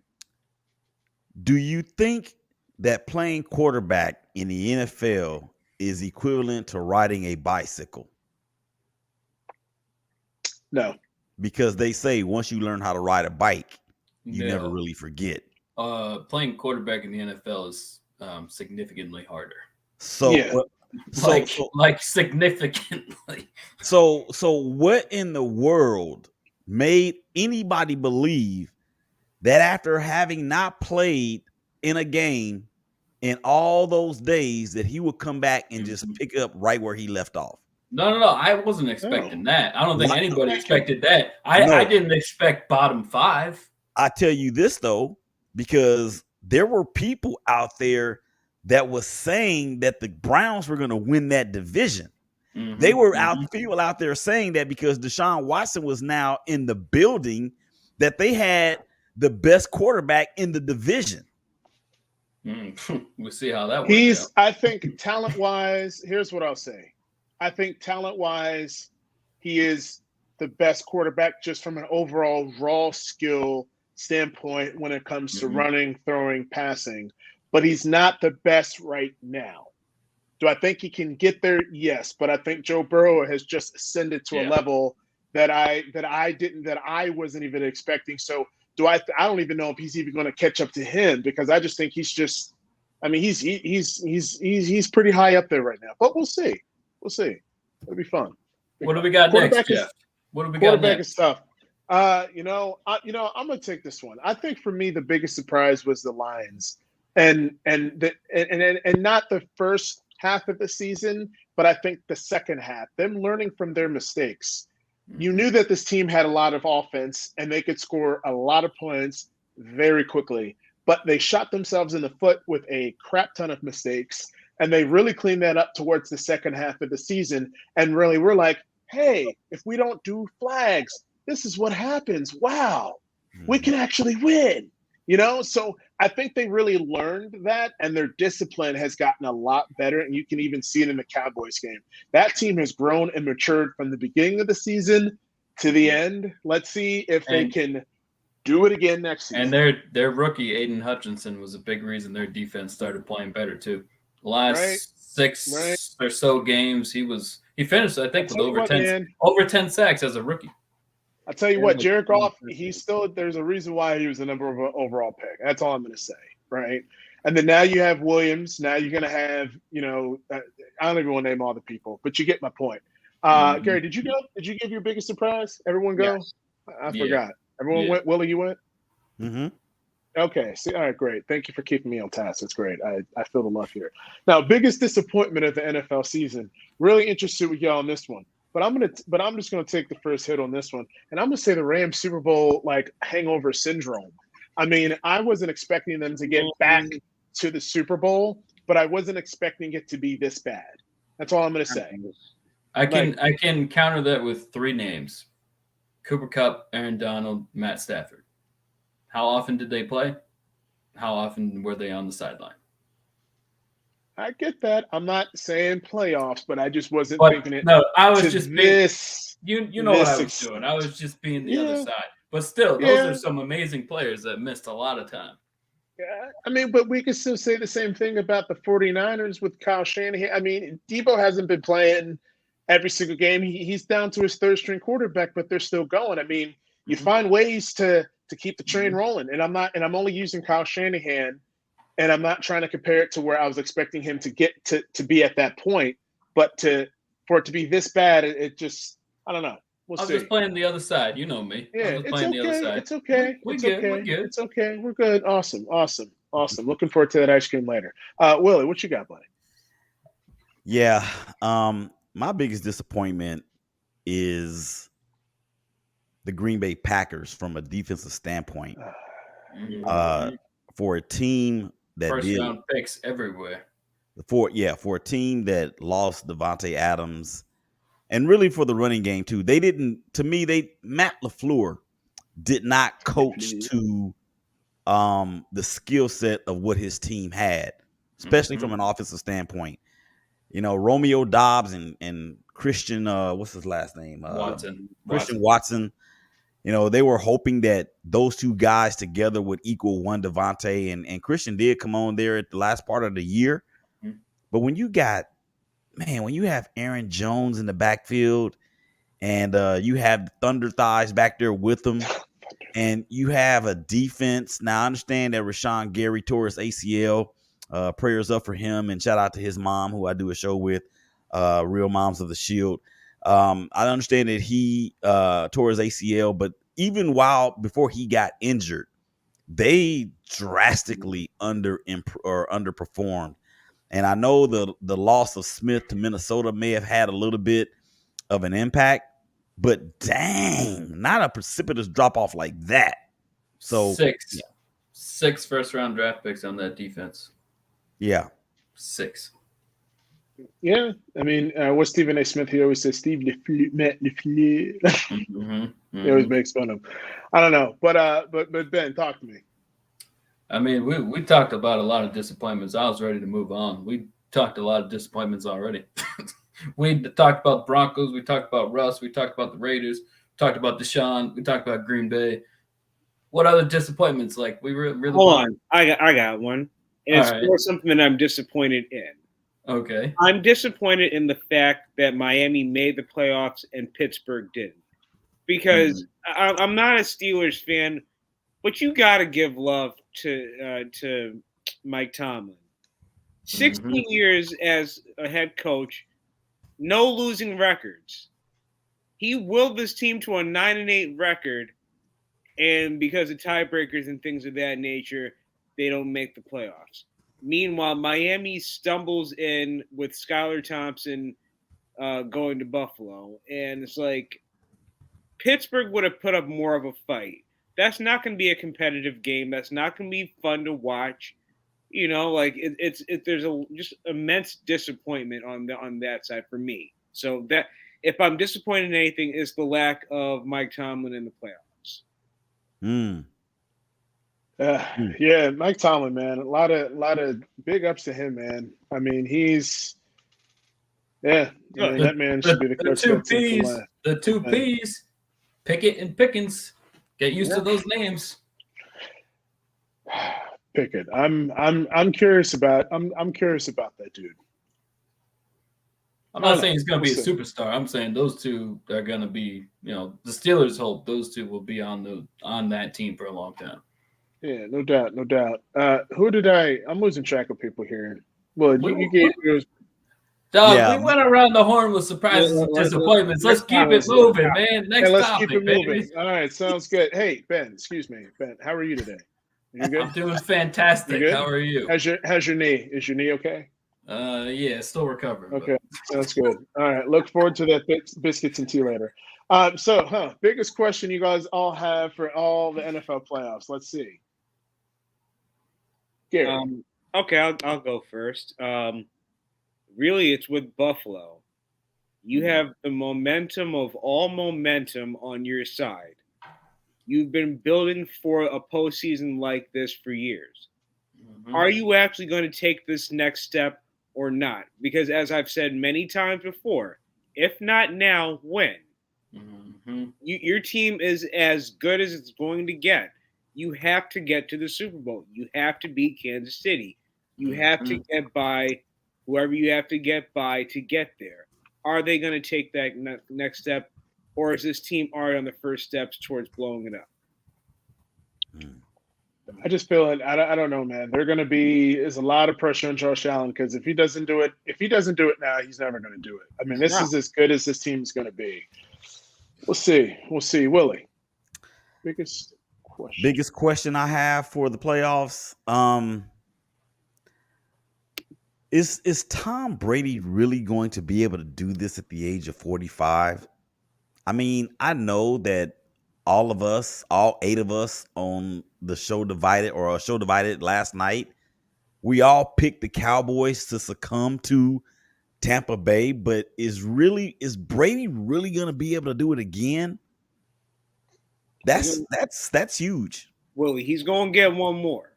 Do you think that playing quarterback in the NFL is equivalent to riding a bicycle? No. Because they say once you learn how to ride a bike, you never really forget. Playing quarterback in the NFL is significantly harder. So, yeah. like significantly. So what in the world made anybody believe that after having not played in a game in all those days that he would come back and just pick up right where he left off? No. I wasn't expecting that. I don't think anybody expected that. I didn't expect bottom 5. I tell you this, though, because there were people out there that was saying that the Browns were going to win that division. Mm-hmm, they were people out there saying that because Deshaun Watson was now in the building that they had the best quarterback in the division. We'll see how that works out. I think talent-wise, here's what I'll say. I think talent-wise, he is the best quarterback just from an overall raw skill standpoint when it comes to running, throwing, passing. But he's not the best right now. Do I think he can get there? Yes, but I think Joe Burrow has just ascended to a level that I wasn't even expecting. So I don't even know if he's even going to catch up to him, because I just think he's pretty high up there right now. But we'll see. It'll be fun. What do we got next, Jeff? What do we got next? Quarterback is tough. I'm gonna take this one. I think for me the biggest surprise was the Lions, and not the first half of the season, but I think the second half, them learning from their mistakes. You knew that this team had a lot of offense and they could score a lot of points very quickly, but they shot themselves in the foot with a crap ton of mistakes, and they really cleaned that up towards the second half of the season. And really, we're like, hey, if we don't do flags, this is what happens. Wow, we can actually win. So I think they really learned that, and their discipline has gotten a lot better, and you can even see it in the Cowboys game. That team has grown and matured from the beginning of the season to the end. Let's see if they can do it again next season. And their rookie, Aiden Hutchinson, was a big reason their defense started playing better too. The last 6 or so games, he finished, I think, with over 10 sacks as a rookie. I'll tell you what, Jared Goff, there's a reason why he was the number one overall pick. That's all I'm going to say, right? And then now you have Williams. Now you're going to have, I don't even want to name all the people, but you get my point. Gary, did you go? Did you give your biggest surprise? Everyone go? Yes. I forgot. Everyone went? Willie, you went? Mm-hmm. Okay. See, all right, great. Thank you for keeping me on task. That's great. I feel the love here. Now, biggest disappointment of the NFL season. Really interested with y'all on this one. But I'm just gonna take the first hit on this one, and I'm gonna say the Rams Super Bowl hangover syndrome. I mean, I wasn't expecting them to get back to the Super Bowl, but I wasn't expecting it to be this bad. That's all I'm gonna say. I can counter that with 3 names: Cooper Kupp, Aaron Donald, Matt Stafford. How often did they play? How often were they on the sideline? I get that. I'm not saying playoffs, but I just wasn't thinking it. No, I was just being you know what I was doing. I was just being the other side. But still, those are some amazing players that missed a lot of time. Yeah, I mean, but we could still say the same thing about the 49ers with Kyle Shanahan. I mean, Debo hasn't been playing every single game. He's down to his third string quarterback, but they're still going. I mean, you find ways to keep the train rolling. And I'm only using Kyle Shanahan. And I'm not trying to compare it to where I was expecting him to get to be at that point, but for it to be this bad, it just, I don't know. We'll see. I was just playing the other side. You know me. Yeah, the other side. It's okay. We're good. It's okay. We're good. Awesome. Looking forward to that ice cream later. Willie, what you got, buddy? Yeah. My biggest disappointment is the Green Bay Packers from a defensive standpoint. for a team that First did round picks everywhere. for a team that lost Devontae Adams, and really for the running game too. They didn't. To me, Matt LaFleur did not coach to the skill set of what his team had, especially from an offensive standpoint. You know, Romeo Dobbs and Christian, what's his last name? Christian Watson. You know, they were hoping that those two guys together would equal one Devontae, and Christian did come on there at the last part of the year. Mm-hmm. But when you have Aaron Jones in the backfield, and you have Thunder Thighs back there with them, and you have a defense. Now, I understand that Rashawn Gary tore his ACL. Prayers up for him, and shout out to his mom, who I do a show with, Real Moms of the Shield. I understand that he tore his ACL, but even before he got injured, they drastically underperformed. And I know the loss of Smith to Minnesota may have had a little bit of an impact, but dang, not a precipitous drop off like that. So six first round draft picks on that defense. Yeah. 6. Yeah. I mean, what Stephen A. Smith, he always says, Steve Lefleur. He always makes fun of him. I don't know. But Ben, talk to me. I mean, we talked about a lot of disappointments. I was ready to move on. We talked a lot of disappointments already. We talked about the Broncos. We talked about Russ. We talked about the Raiders. We talked about Deshaun. We talked about Green Bay. What other disappointments? Like, we were really. Hold on. I got one. And it's more something that I'm disappointed in. Okay. I'm disappointed in the fact that Miami made the playoffs and Pittsburgh didn't. Because I'm not a Steelers fan, but you got to give love to Mike Tomlin. 16 years as a head coach, no losing records. He willed this team to a 9-8 record, and because of tiebreakers and things of that nature, they don't make the playoffs. Meanwhile, Miami stumbles in with Skylar Thompson going to Buffalo. And it's like Pittsburgh would have put up more of a fight. That's not going to be a competitive game. That's not going to be fun to watch. You know, like there's just immense disappointment on that side for me. So that if I'm disappointed in anything, it's the lack of Mike Tomlin in the playoffs. Yeah, Mike Tomlin, man. A lot of big ups to him, man. I mean, that man should be the coach. The two P's, Pickett and Pickens. Get used to those names. Pickett. I'm curious about that dude. I'm not saying he's going to be a superstar. I'm saying those two are going to be, the Steelers hope those two will be on that team for a long time. Yeah, no doubt. Who did I'm losing track of people here. Well, you gave yours. Dog, we went around the horn with surprises and disappointments. Let's keep it moving, man. Next topic, keep it moving. All right, sounds good. Hey, Ben, excuse me. Ben, how are you today? You good? I'm doing fantastic. How are you? How's your knee? Is your knee okay? Yeah, still recovering. Okay, sounds good. All right, look forward to that biscuits and tea later. Biggest question you guys all have for all the NFL playoffs. Let's see. Gary. Okay, I'll go first. Really, it's with Buffalo. You have the momentum of all momentum on your side. You've been building for a postseason like this for years. Are you actually going to take this next step or not? Because as I've said many times before, if not now, when? Your team is as good as it's going to get. You have to get to the Super Bowl. You have to beat Kansas City. You have to get by whoever you have to get by to get there. Are they going to take that next step, or is this team already on the first steps towards blowing it up? I just feel it. I don't know, man. There's a lot of pressure on Josh Allen because if he doesn't do it now, he's never going to do it. I mean, this is as good as this team is going to be. We'll see. Willie, biggest question I have for the playoffs. Is Tom Brady really going to be able to do this at the age of 45? I mean, I know that all of us, all 8 of us on the show Divided or a show Divided last night, we all picked the Cowboys to succumb to Tampa Bay, but is Brady really going to be able to do it again? That's huge. Willie, he's going to get one more.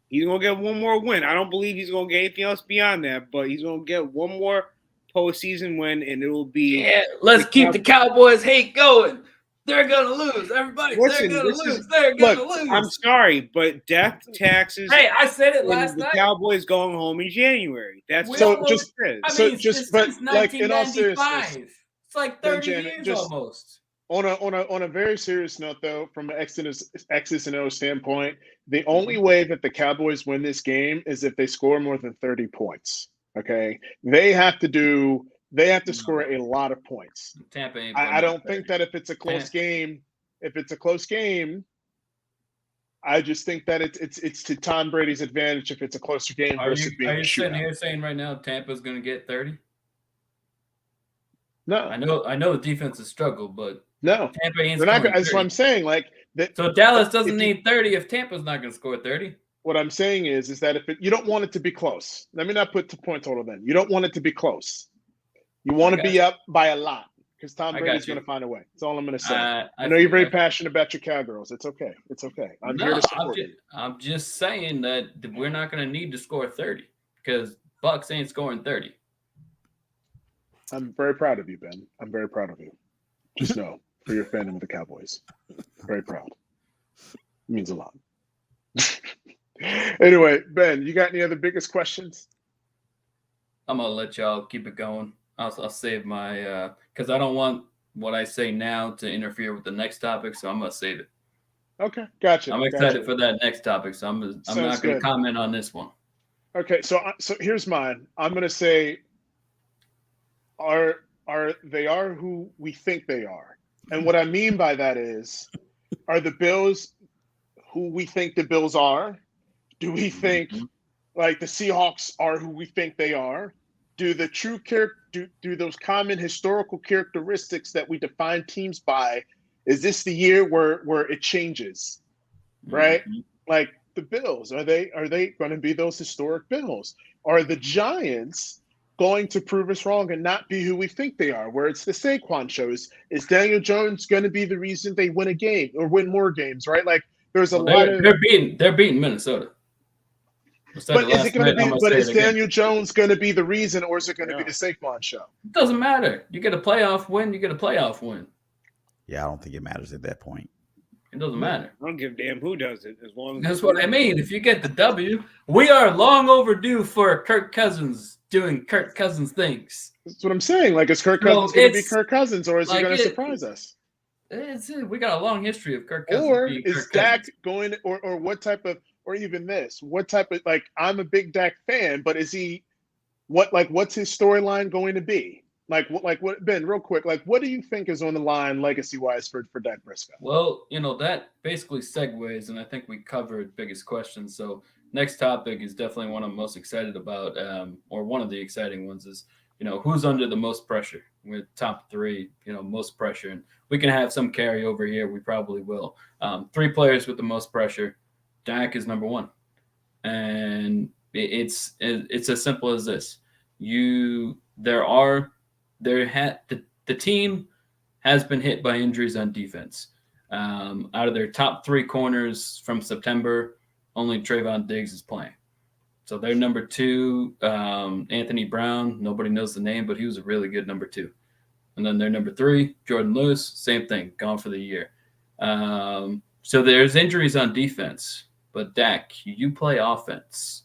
He's going to get one more win. I don't believe he's going to get anything else beyond that, but he's going to get one more postseason win, and it will be. Yeah, let's keep the Cowboys hate going. They're gonna lose, everybody. They're gonna lose. They're gonna lose. I'm sorry, but death taxes. Hey, I said it last the night. Cowboys going home in January. That's so just. Since like in all seriousness, it's like 30 years almost. On a very serious note, though, from an X's and O standpoint, the only way that the Cowboys win this game is if they score more than 30 points. Okay, they have to score a lot of points. Tampa ain't I don't think that if it's a close game, I just think that it's to Tom Brady's advantage if it's a closer game versus being a shootout. Are you sitting here saying right now Tampa's going to get 30? No, I know the defense has struggled, but no, Tampa ain't. That's what I'm saying. Like that. So Dallas doesn't need 30 if Tampa's not going to score 30. What I'm saying is that if you don't want it to be close, let me not put the point total then. You don't want it to be close. You want to be up by a lot because Tom Brady's going to find a way. That's all I'm going to say. I know you're very passionate about your Cowgirls. It's okay. It's okay. I'm here to support you. I'm just saying that we're not going to need to score 30 because Bucks ain't scoring 30. I'm very proud of you, Ben. I'm very proud of you. Just know for your fandom of the Cowboys. Very proud. It means a lot. Anyway, Ben, you got any other biggest questions? I'm going to let y'all keep it going. I'll save my because I don't want what I say now to interfere with the next topic, so I'm gonna save it. Okay, gotcha. I'm excited for that next topic, so I'm not gonna comment on this one. Okay, so here's mine. I'm gonna say, are they are who we think they are, and what I mean by that is, are the Bills who we think the Bills are? Do we think like the Seahawks are who we think they are? Do the true do those common historical characteristics that we define teams by? Is this the year where it changes, right? Mm-hmm. Like the Bills, are they going to be those historic Bills? Are the Giants going to prove us wrong and not be who we think they are? Where it's the Saquon shows, is Daniel Jones going to be the reason they win a game or win more games, right? Like there's a lot of they're beating Minnesota. But is it going to be? But is Daniel Jones going to be the reason, or is it going to be the Saquon show? It doesn't matter. You get a playoff win. You get a playoff win. Yeah, I don't think it matters at that point. It doesn't matter. I don't give a damn who does it, as long as that's what I mean. If you get the W, we are long overdue for Kirk Cousins doing Kirk Cousins things. That's what I'm saying. Like, is Kirk Cousins going to be Kirk Cousins, or is he going to surprise us? We got a long history of Kirk Cousins. Or is Dak going, or what type of? Or even this, what type of, like, I'm a big Dak fan, but is he, what's his storyline going to be? What Ben, real quick, what do you think is on the line legacy-wise for Dak Prescott? Well, that basically segues, and I think we covered biggest questions. So next topic is definitely one I'm most excited about, or one of the exciting ones is, who's under the most pressure with top 3, most pressure. And we can have some carryover here. We probably will. 3 players with the most pressure. Dak is number 1, and it's as simple as this. The team has been hit by injuries on defense. Out of their top 3 corners from September, only Trayvon Diggs is playing. So their number 2, Anthony Brown. Nobody knows the name, but he was a really good number 2. And then their number 3, Jordan Lewis, same thing, gone for the year. So there's injuries on defense. But Dak, you play offense.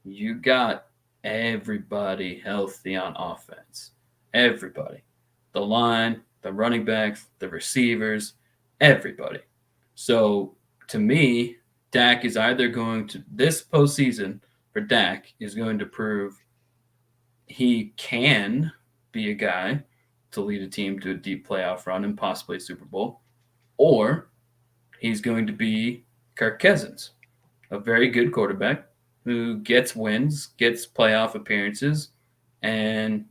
You got everybody healthy on offense. Everybody. The line, the running backs, the receivers, everybody. So to me, Dak is either going to, this postseason for Dak is going to prove he can be a guy to lead a team to a deep playoff run and possibly a Super Bowl, or he's going to be Kirk Cousins, a very good quarterback who gets wins, gets playoff appearances, and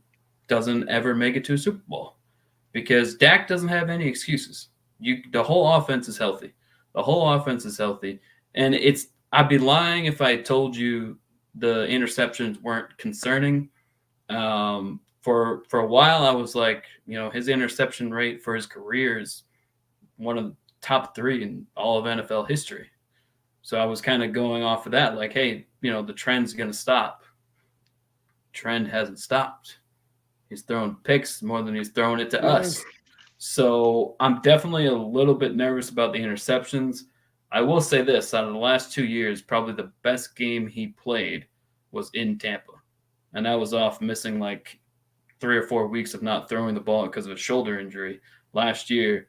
doesn't ever make it to a Super Bowl. Because Dak doesn't have any excuses. the whole offense is healthy. The whole offense is healthy, and I'd be lying if I told you the interceptions weren't concerning. For a while, I was like, his interception rate for his career is one of the top 3 in all of NFL history. So I was kind of going off of that, like, hey, the trend's going to stop. Trend hasn't stopped. He's throwing picks more than he's throwing it to us. So I'm definitely a little bit nervous about the interceptions. I will say this, out of the last 2 years, probably the best game he played was in Tampa. And that was off missing like 3 or 4 weeks of not throwing the ball because of a shoulder injury last year.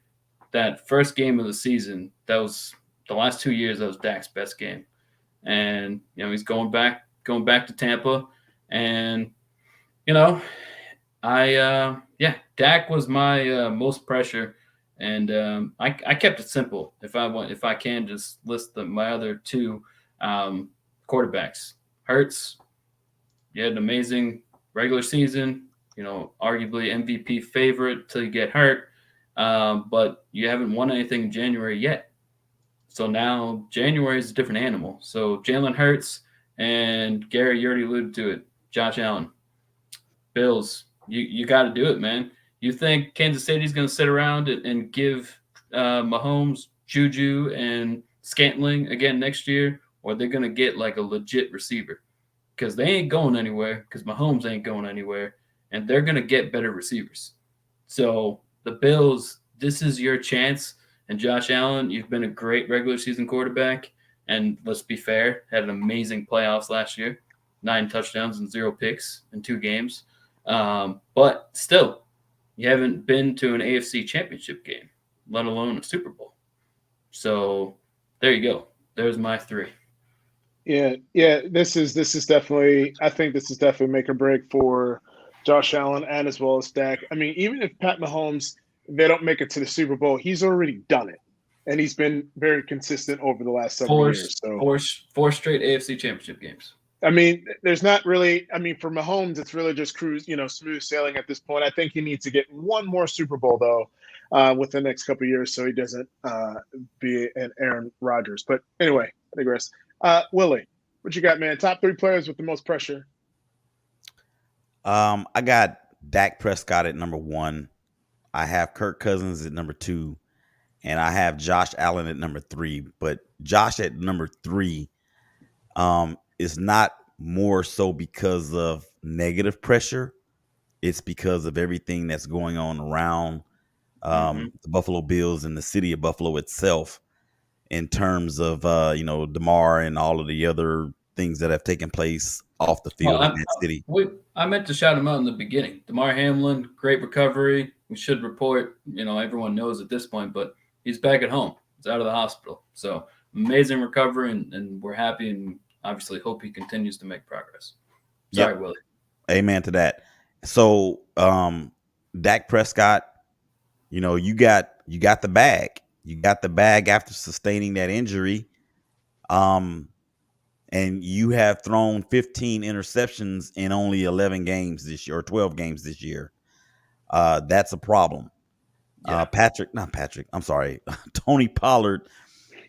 That first game of the season, that was the last 2 years, that was Dak's best game. And, he's going back to Tampa. And, Dak was my most pressure. And I kept it simple. If I can just list my other 2 quarterbacks. Hurts, you had an amazing regular season, arguably MVP favorite till you get hurt. But you haven't won anything in January yet. So now January is a different animal. So Jalen Hurts and Gary, you already alluded to it, Josh Allen. Bills, you got to do it, man. You think Kansas City's going to sit around and give Mahomes, Juju, and Scantling again next year, or they're going to get like a legit receiver? Because they ain't going anywhere, because Mahomes ain't going anywhere, and they're going to get better receivers. So the Bills, this is your chance. And Josh Allen, you've been a great regular season quarterback. And let's be fair, had an amazing playoffs last year. 9 touchdowns and 0 picks in 2 games. But still, you haven't been to an AFC championship game, let alone a Super Bowl. So there you go. There's my 3. Yeah. This is definitely. I think this is definitely make or break for Josh Allen and as well as Dak. I mean, even if Pat Mahomes, they don't make it to the Super Bowl, he's already done it, and he's been very consistent over the last several years. So 4 straight AFC championship games. I mean, there's not really. I mean, for Mahomes, it's really just smooth sailing at this point. I think he needs to get one more Super Bowl though, within the next couple of years, so he doesn't be an Aaron Rodgers. But anyway, I digress. Willie, what you got, man? Top 3 players with the most pressure. I got Dak Prescott at number 1. I have Kirk Cousins at number 2, and I have Josh Allen at number 3. But Josh at number 3 is not more so because of negative pressure. It's because of everything that's going on around the Buffalo Bills and the city of Buffalo itself, in terms of DeMar and all of the other things that have taken place off the field in that city. I meant to shout him out in the beginning. DeMar Hamlin, great recovery. We should report, everyone knows at this point, but he's back at home. He's out of the hospital. So amazing recovery, and we're happy and obviously hope he continues to make progress. Sorry, Willie. Amen to that. So Dak Prescott, you got the bag. You got the bag after sustaining that injury. And you have thrown 15 interceptions in only 11 games this year, or 12 games this year. That's a problem. Yeah. Tony Pollard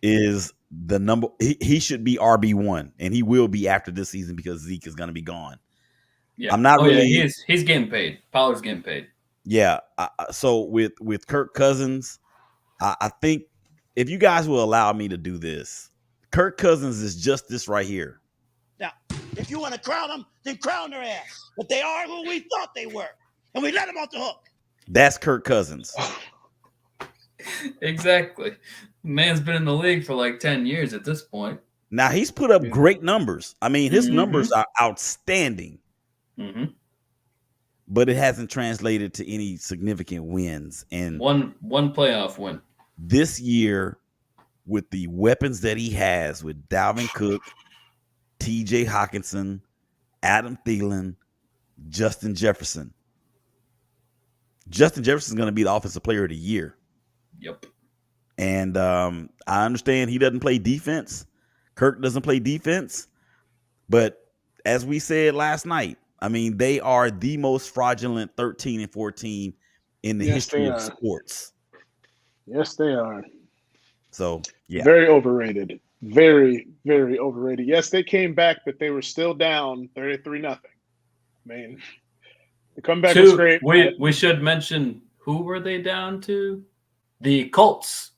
is the number. He should be RB1, and he will be after this season because Zeke is going to be gone. Yeah. I'm not really. Yeah, he's getting paid. Pollard's getting paid. Yeah. So with Kirk Cousins, I think if you guys will allow me to do this, Kirk Cousins is just this right here. Now, if you want to crown them, then crown their ass. But they are who we thought they were, and we let them off the hook. That's Kirk Cousins. Exactly. Man's been in the league for like 10 years at this point. Now, he's put up great numbers. I mean, his numbers are outstanding. But it hasn't translated to any significant wins. And one playoff win. This year, with the weapons that he has with Dalvin Cook, TJ Hawkinson, Adam Thielen, Justin Jefferson. Justin Jefferson is going to be the offensive player of the year. Yep. And I understand he doesn't play defense. Kirk doesn't play defense. But as we said last night, I mean, they are the most fraudulent 13-14 in the history of sports. Yes, they are. So yeah, Very overrated. Very, very overrated. Yes, they came back, but they were still down 33-0. I mean, the comeback was great. We should mention who were they down to? The Colts,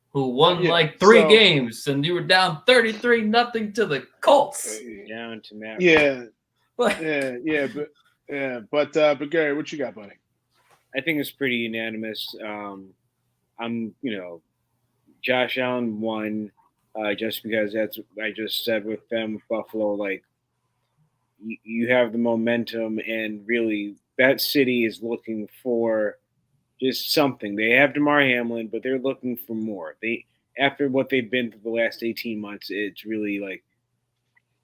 who won Yeah, like 3 so- games, and you were down 33-0 to the Colts. Down to Matt. Yeah, What? but Gary, what you got, buddy? I think it's pretty unanimous. Josh Allen won just because that's what I just said with them with Buffalo. Like you have the momentum, and really that city is looking for just something. They have DeMar Hamlin, but they're looking for more. After what they've been through the last 18 months, it's really like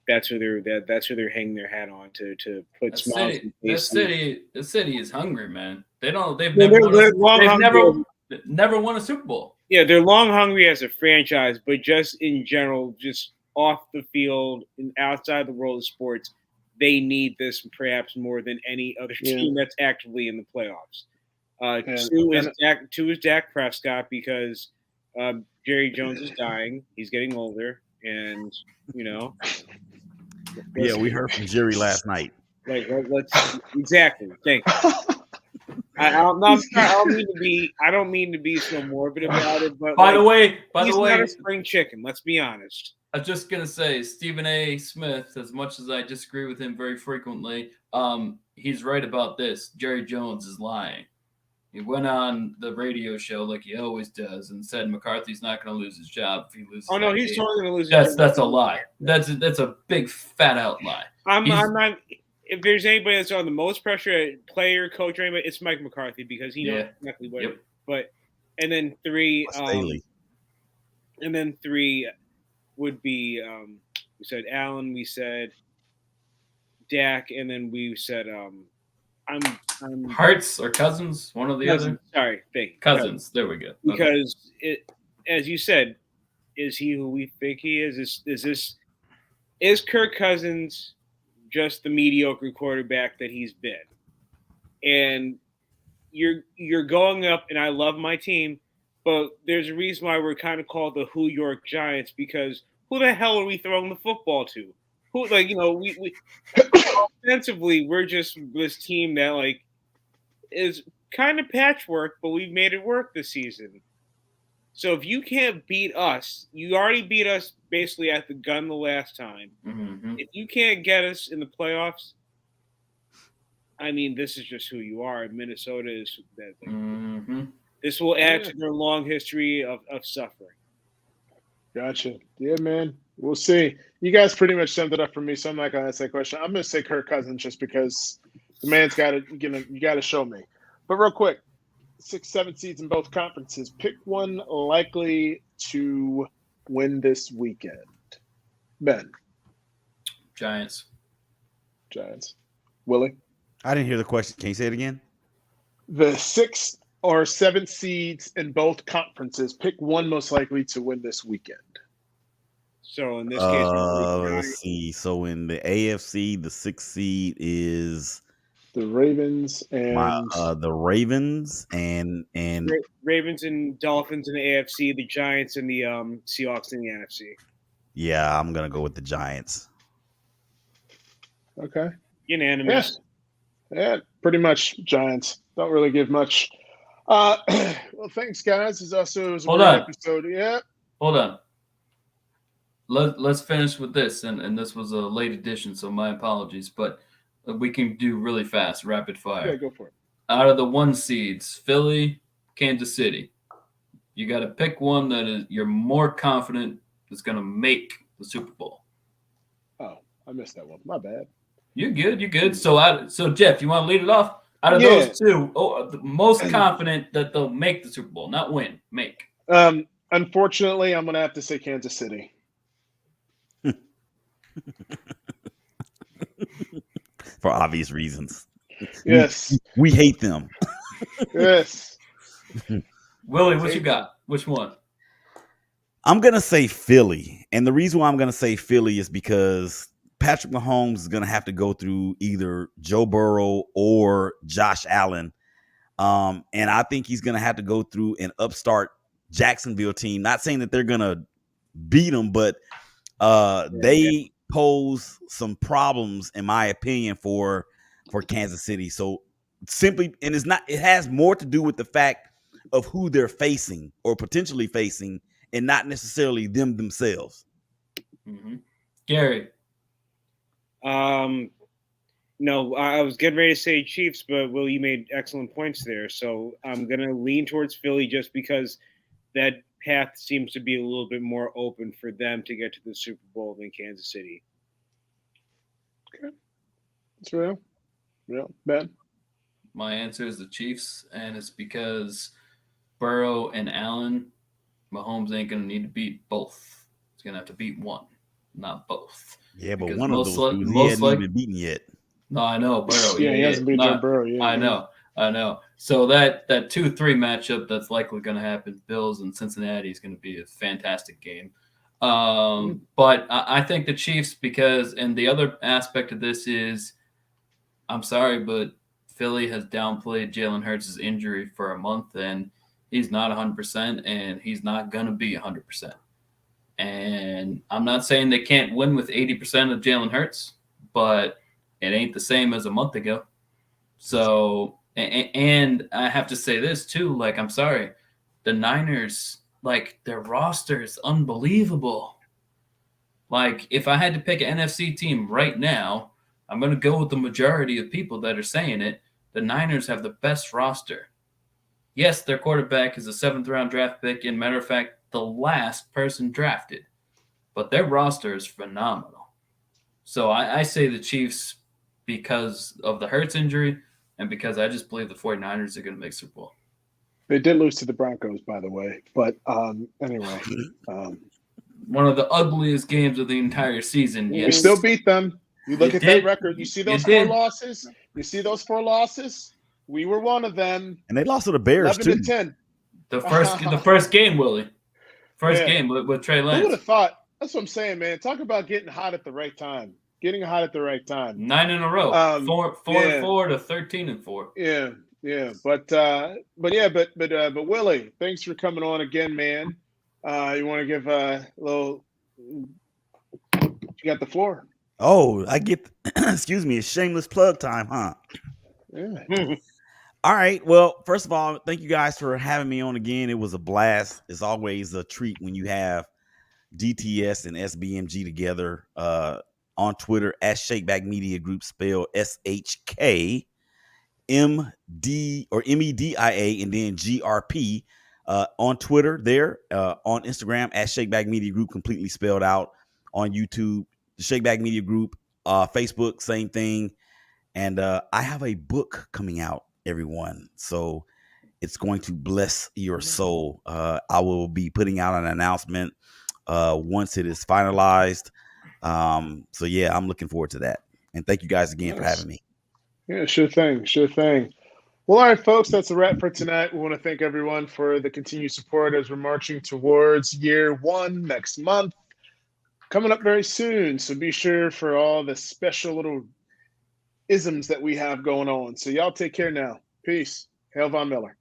that's who they're hanging their hat on to put smiles on faces. The city is hungry, man. They've never won a Super Bowl. Yeah, they're long hungry as a franchise, but just in general, just off the field and outside the world of sports, they need this perhaps more than any other team that's actively in the playoffs. Two is Dak Prescott because Jerry Jones is dying. He's getting older, and yeah, we heard from Jerry last night. Like, let's exactly. Thank you. I don't mean to be so morbid about it, but by the way, he's not a spring chicken. Let's be honest. I was just gonna say, Stephen A. Smith, as much as I disagree with him very frequently, he's right about this. Jerry Jones is lying. He went on the radio show like he always does and said McCarthy's not going to lose his job if he loses. Oh no, he's totally going to lose. That's a lie. That's a big fat out lie. I'm not. If there's anybody that's on the most pressure, player, coach, or anybody, it's Mike McCarthy because he knows exactly what. Yep. But and then three would be we said Allen, we said Dak, and then we said I'm Hearts or Cousins, one or the other. Sorry, thank you. Cousins. There we go. Because it, as you said, is he who we think he is? Is Kirk Cousins just the mediocre quarterback that he's been? And you're going up, and I love my team, but there's a reason why we're kind of called the Who York Giants, because who the hell are we throwing the football to? Who, like, we offensively, we're just this team that like is kind of patchwork, but we've made it work this season. So if you can't beat us, you already beat us basically at the gun the last time. Mm-hmm. If you can't get us in the playoffs, I mean, this is just who you are. Minnesota is that thing. Mm-hmm. This will add to their long history of suffering. Gotcha. Yeah, man. We'll see. You guys pretty much summed it up for me, so I'm not going to ask that question. I'm going to say Kirk Cousins just because the man's got to, you got to show me. But real quick, 6-7 seeds in both conferences. Pick one likely to win this weekend. Ben. Giants. Willie. I didn't hear the question. Can you say it again? The 6 or 7 seeds in both conferences. Pick one most likely to win this weekend. So in this case, let's see. So in the AFC, the 6th seed is the Ravens and the Ravens and Ravens and Dolphins in the AFC, the Giants and the Seahawks in the NFC. Yeah, I'm gonna go with the Giants. Okay. Unanimous. Yeah, pretty much Giants. Don't really give much. Well, thanks, guys. It was a great episode. Yeah. Hold on. Let's finish with this, and this was a late edition, so my apologies, but we can do really fast, rapid fire. Yeah, go for it. Out of the 1 seeds, Philly, Kansas City, you got to pick one that is you're more confident is going to make the Super Bowl. Oh, I missed that one. My bad. You're good. So Jeff, you want to lead it off? Out of those two, the most confident that they'll make the Super Bowl, not win, make. Unfortunately, I'm going to have to say Kansas City. For obvious reasons. Yes. We hate them. Yes. Willie, what you got? Which one? I'm going to say Philly. And the reason why I'm going to say Philly is because Patrick Mahomes is going to have to go through either Joe Burrow or Josh Allen. And I think he's going to have to go through an upstart Jacksonville team. Not saying that they're gonna beat them, but they pose some problems, in my opinion, for Kansas City. So simply, and it has more to do with the fact of who they're facing or potentially facing, and not necessarily them themselves. Mm-hmm. Gary. No, I was getting ready to say Chiefs, but Will, you made excellent points there. So I'm going to lean towards Philly just because that path seems to be a little bit more open for them to get to the Super Bowl than Kansas City. Okay. That's real. Yeah, Ben. My answer is the Chiefs, and it's because Burrow and Allen, Mahomes ain't going to need to beat both. He's going to have to beat one, not both. Yeah, but Because one of those dudes, he hasn't even beaten yet. No, I know Burrow. Yeah, he hasn't beat Joe Burrow yet. I know. So that 2-3 matchup that's likely going to happen, Bills and Cincinnati, is going to be a fantastic game. But I think the Chiefs, because, and the other aspect of this is, I'm sorry, but Philly has downplayed Jalen Hurts' injury for a month, and he's not 100%, and he's not going to be 100%. And I'm not saying they can't win with 80% of Jalen Hurts, but it ain't the same as a month ago. So, and I have to say this too, like, I'm sorry, the Niners, like, their roster is unbelievable. Like, if I had to pick an NFC team right now, I'm going to go with the majority of people that are saying it. The Niners have the best roster. Yes, their quarterback is a 7th-round draft pick, and matter of fact, the last person drafted. But their roster is phenomenal. So I say the Chiefs because of the Hurts injury and because I just believe the 49ers are going to make Super Bowl. They did lose to the Broncos, by the way. But anyway. One of the ugliest games of the entire season. You still beat them. You look at that record. You see those 4 losses? You see those 4 losses? We were one of them. And they lost to the Bears, 11 to 10. The first game, Willie. First game with Trey Lance. Who would have thought? That's what I'm saying, man. Talk about getting hot at the right time. Getting hot at the right time. 9 in a row. 4-4 to 13-4. Yeah. But Willie, thanks for coming on again, man. You want to give a little? You got the floor. Oh, I get. Excuse me, it's shameless plug time, huh? Yeah. All right. Well, first of all, thank you guys for having me on again. It was a blast. It's always a treat when you have DTS and SBMG together on Twitter at Shakeback Media Group, spelled SHKMD or MEDIA and then GRP on Twitter there, on Instagram at Shakeback Media Group, completely spelled out, on YouTube, the Shakeback Media Group, Facebook, same thing. And I have a book coming out, everyone. So it's going to bless your soul. I will be putting out an announcement once it is finalized. So yeah, I'm looking forward to that. And thank you guys again for having me. Yeah, sure thing. Well, all right, folks, that's a wrap for tonight. We want to thank everyone for the continued support as we're marching towards year 1 next month. Coming up very soon. So be sure for all the special little isms that we have going on. So y'all take care now. Peace. Hail Von Miller.